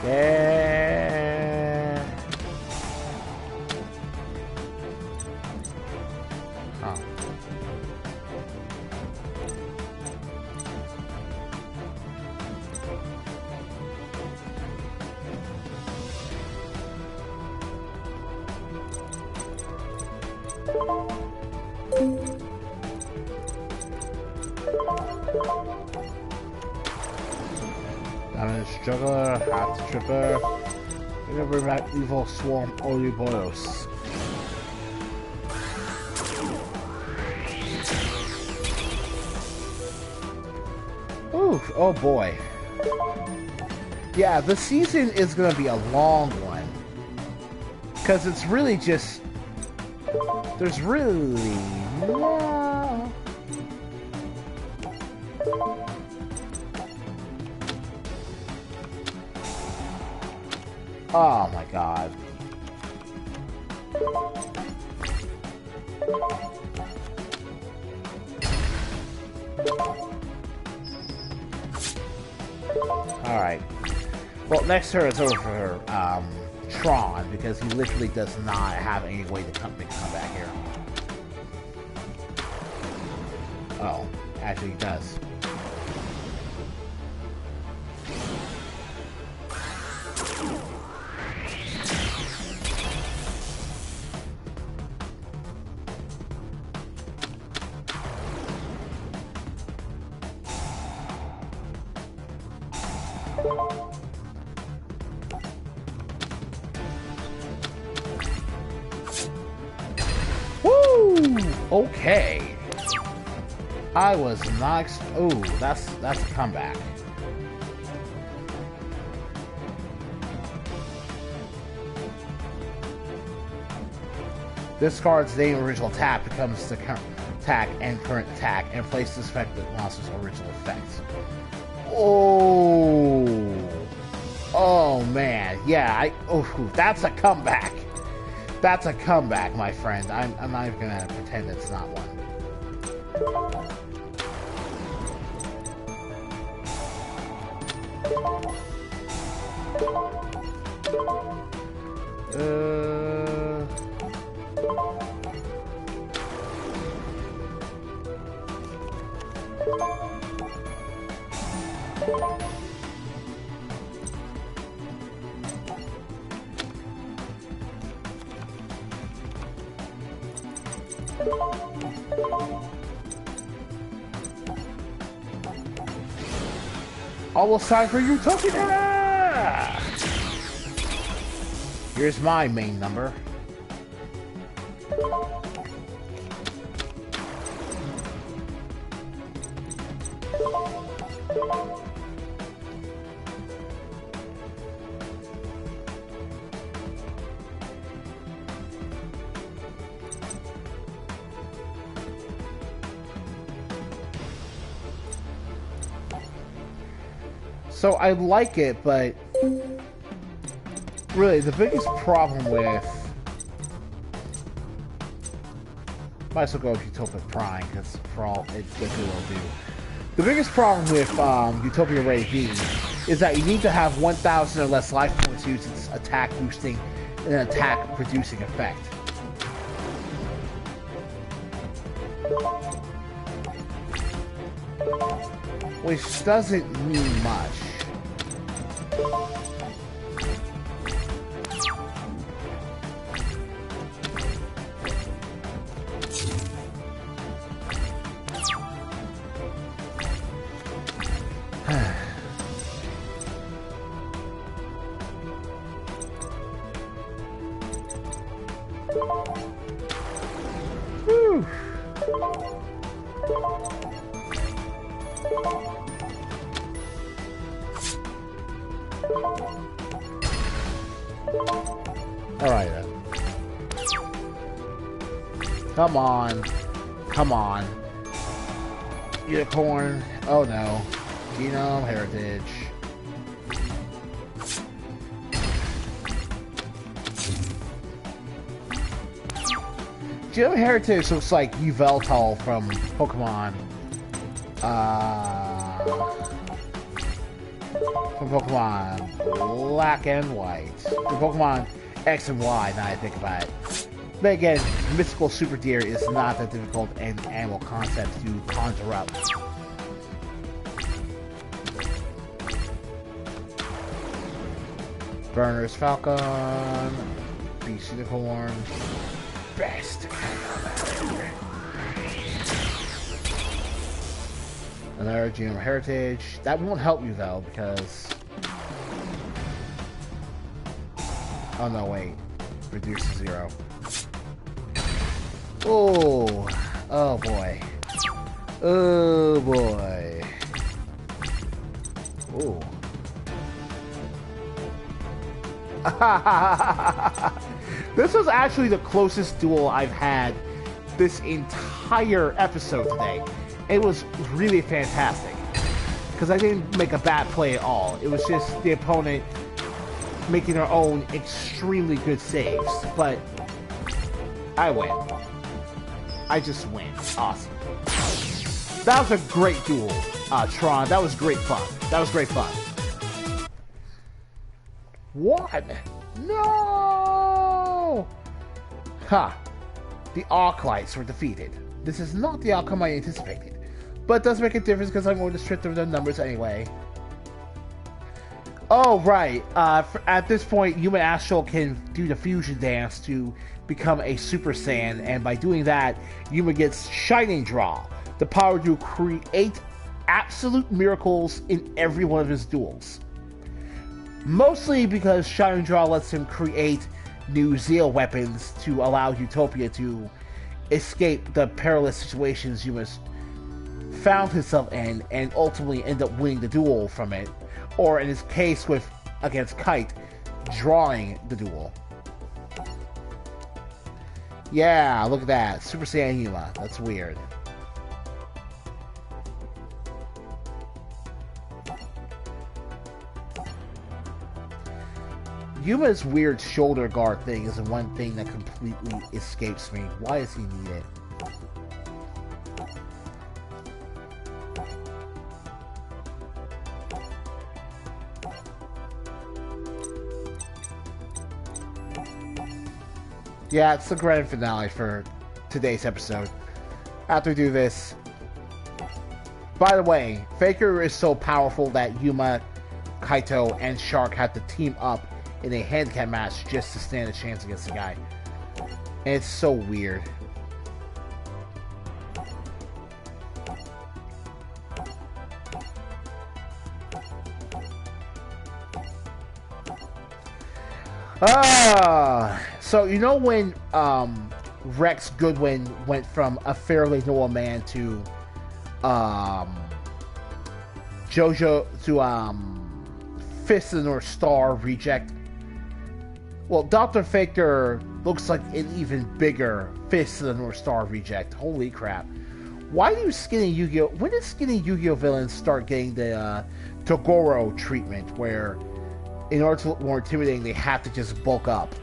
Yeah. Oh. Damage Juggler, Hat Tripper, remember that evil swarm Ouroboros. Ooh, oh boy. Yeah, the season is gonna be a long one. Because it's really just... There's really no... Oh my god. Alright. Well, next turn is over for Tron, because he literally does not have any way to come back here. Oh, actually he does. Okay. I was not... Oh, that's a comeback. Discards the original tap, becomes the current attack and current attack, and place this effect with monster's original effects. Oh. Oh man. Yeah, oh, that's a comeback. That's a comeback, my friend. I'm not even gonna pretend it's not one. Almost time for Utopia! Here's my main number. So I like it, but really the biggest problem with... Might as well go with Utopia Prime, because for all it will do. The biggest problem with Utopia Ray V is that you need to have 1,000 or less life points to use its attack boosting and attack producing effect. Which doesn't mean much. Whew. Alright then. Come on. Come on. Unicorn. Oh no. Genome Heritage. Genome Heritage looks like Yveltal from Pokemon. From Pokemon Black and White. From Pokemon X and Y, now I think about it. But again, mystical super deer is not that difficult an animal concept to conjure up. Burner's Falcon, Beast Unicorn, best. Another Genome Heritage. That won't help you though, because... Oh no, wait. Reduce to 0. Oh! Oh boy. Oh boy. Oh. This was actually the closest duel I've had this entire episode today. It was really fantastic. Because I didn't make a bad play at all. It was just the opponent making their own extremely good saves. But I win. I just win. Awesome. That was a great duel, Tron. That was great fun. That was great fun. What? No! Ha! The Arclights were defeated. This is not the outcome I anticipated. But it does make a difference because I'm going to strip them the numbers anyway. Oh, right. At this point, Human Astral can do the fusion dance to become a Super Saiyan, and by doing that, Yuma gets Shining Draw, the power to create absolute miracles in every one of his duels. Mostly because Shining Draw lets him create new Zeal weapons to allow Utopia to escape the perilous situations Yuma's found himself in and ultimately end up winning the duel from it, or in his case against Kite, drawing the duel. Yeah, look at that. Super Saiyan Yuma. That's weird. Yuma's weird shoulder guard thing is the one thing that completely escapes me. Why does he need it? Yeah, it's the grand finale for today's episode. After we do this... By the way, Faker is so powerful that Yuma, Kaito, and Shark have to team up in a handicap match just to stand a chance against the guy. And it's so weird. So you know when Rex Goodwin went from a fairly normal man to Jojo to Fist of the North Star reject? Well, Dr. Faker looks like an even bigger Fist of the North Star reject. Holy crap. Why do skinny Yu-Gi-Oh? When did skinny Yu-Gi-Oh villains start getting the Togoro treatment, where in order to look more intimidating, they have to just bulk up?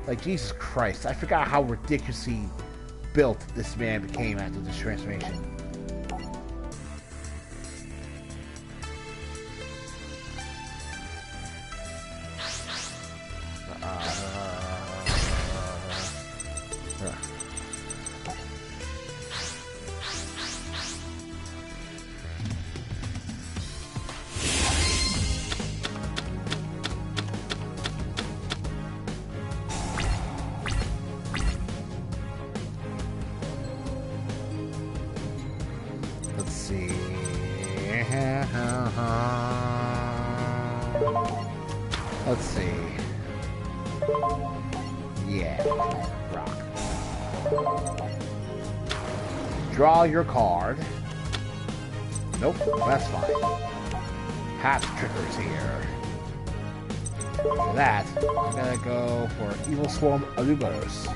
Like, Jesus Christ, I forgot how ridiculously built this man became after this transformation. Let's see. Let's see. Yeah, rock. Draw your card. Nope, that's fine. Half triggers here. For that, I'm gonna go for Evil Swarm Alubaros.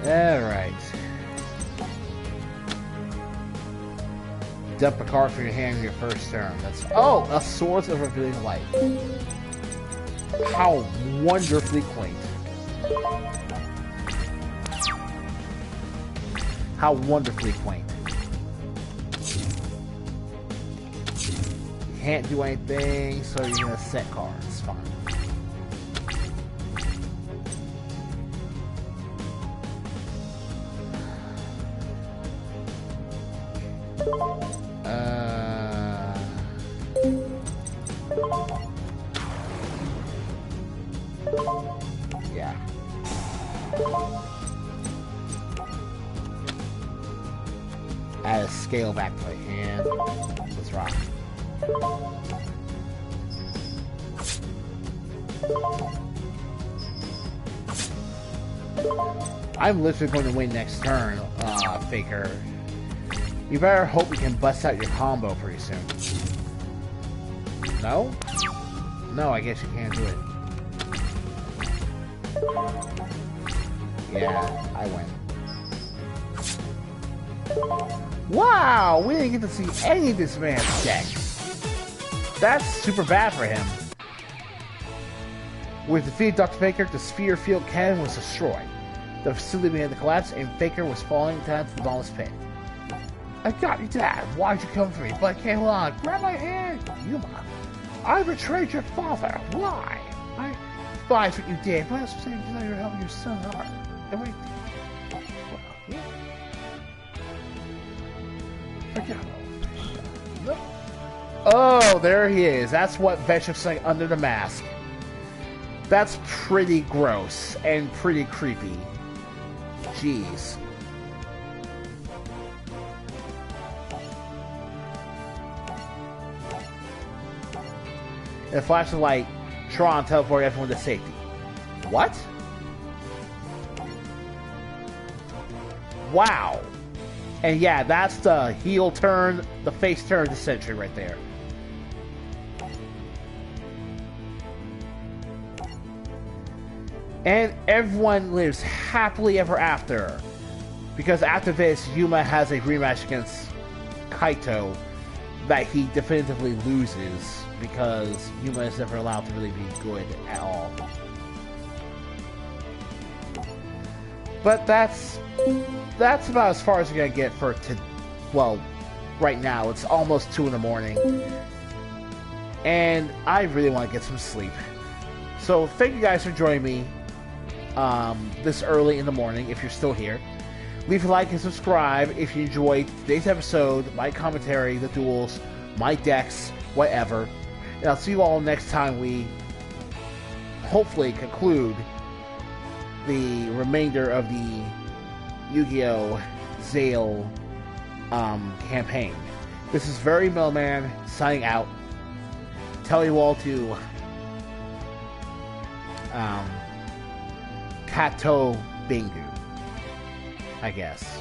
Alright. Dump a card from your hand in your first turn. That's a Swords of Revealing Light. How wonderfully quaint. How wonderfully quaint. You can't do anything, so you're gonna set cards. Fine. Yeah. Add a scale back to my hand. Let's rock. I'm literally going to win next turn, Faker. You better hope you can bust out your combo pretty soon. No? No, I guess you can't do it. Yeah, I win. Wow, we didn't get to see any of this man's deck. That's super bad for him. With defeated Dr. Faker, the Sphere Field Cannon was destroyed. The facility began to collapse, and Faker was falling down to the bottomless pit. I got you, Dad. Why'd you come for me? But I came along. Grab my hand, Yuma. I betrayed your father. Why? I despise what you did, but I was saying that you're helping your son hard. And wait. Forget it. Oh, there he is. That's what Vetch's saying under the mask. That's pretty gross and pretty creepy. Jeez. And a flash of light, Tron teleport everyone to safety. What? Wow. And yeah, that's the heel turn, the face turn of the century right there. And everyone lives happily ever after. Because after this, Yuma has a rematch against Kaito that he definitively loses. Because Yuma is never allowed to really be good at all. But that's about as far as we're gonna get for well, right now. It's almost 2 in the morning. And I really want to get some sleep. So thank you guys for joining me this early in the morning, if you're still here. Leave a like and subscribe if you enjoyed today's episode, my commentary, the duels, my decks, whatever. And I'll see you all next time we hopefully conclude the remainder of the Yu-Gi-Oh! Zale campaign. This is Very Millman signing out. Tell you all to tic-tac-toe Bingu, I guess.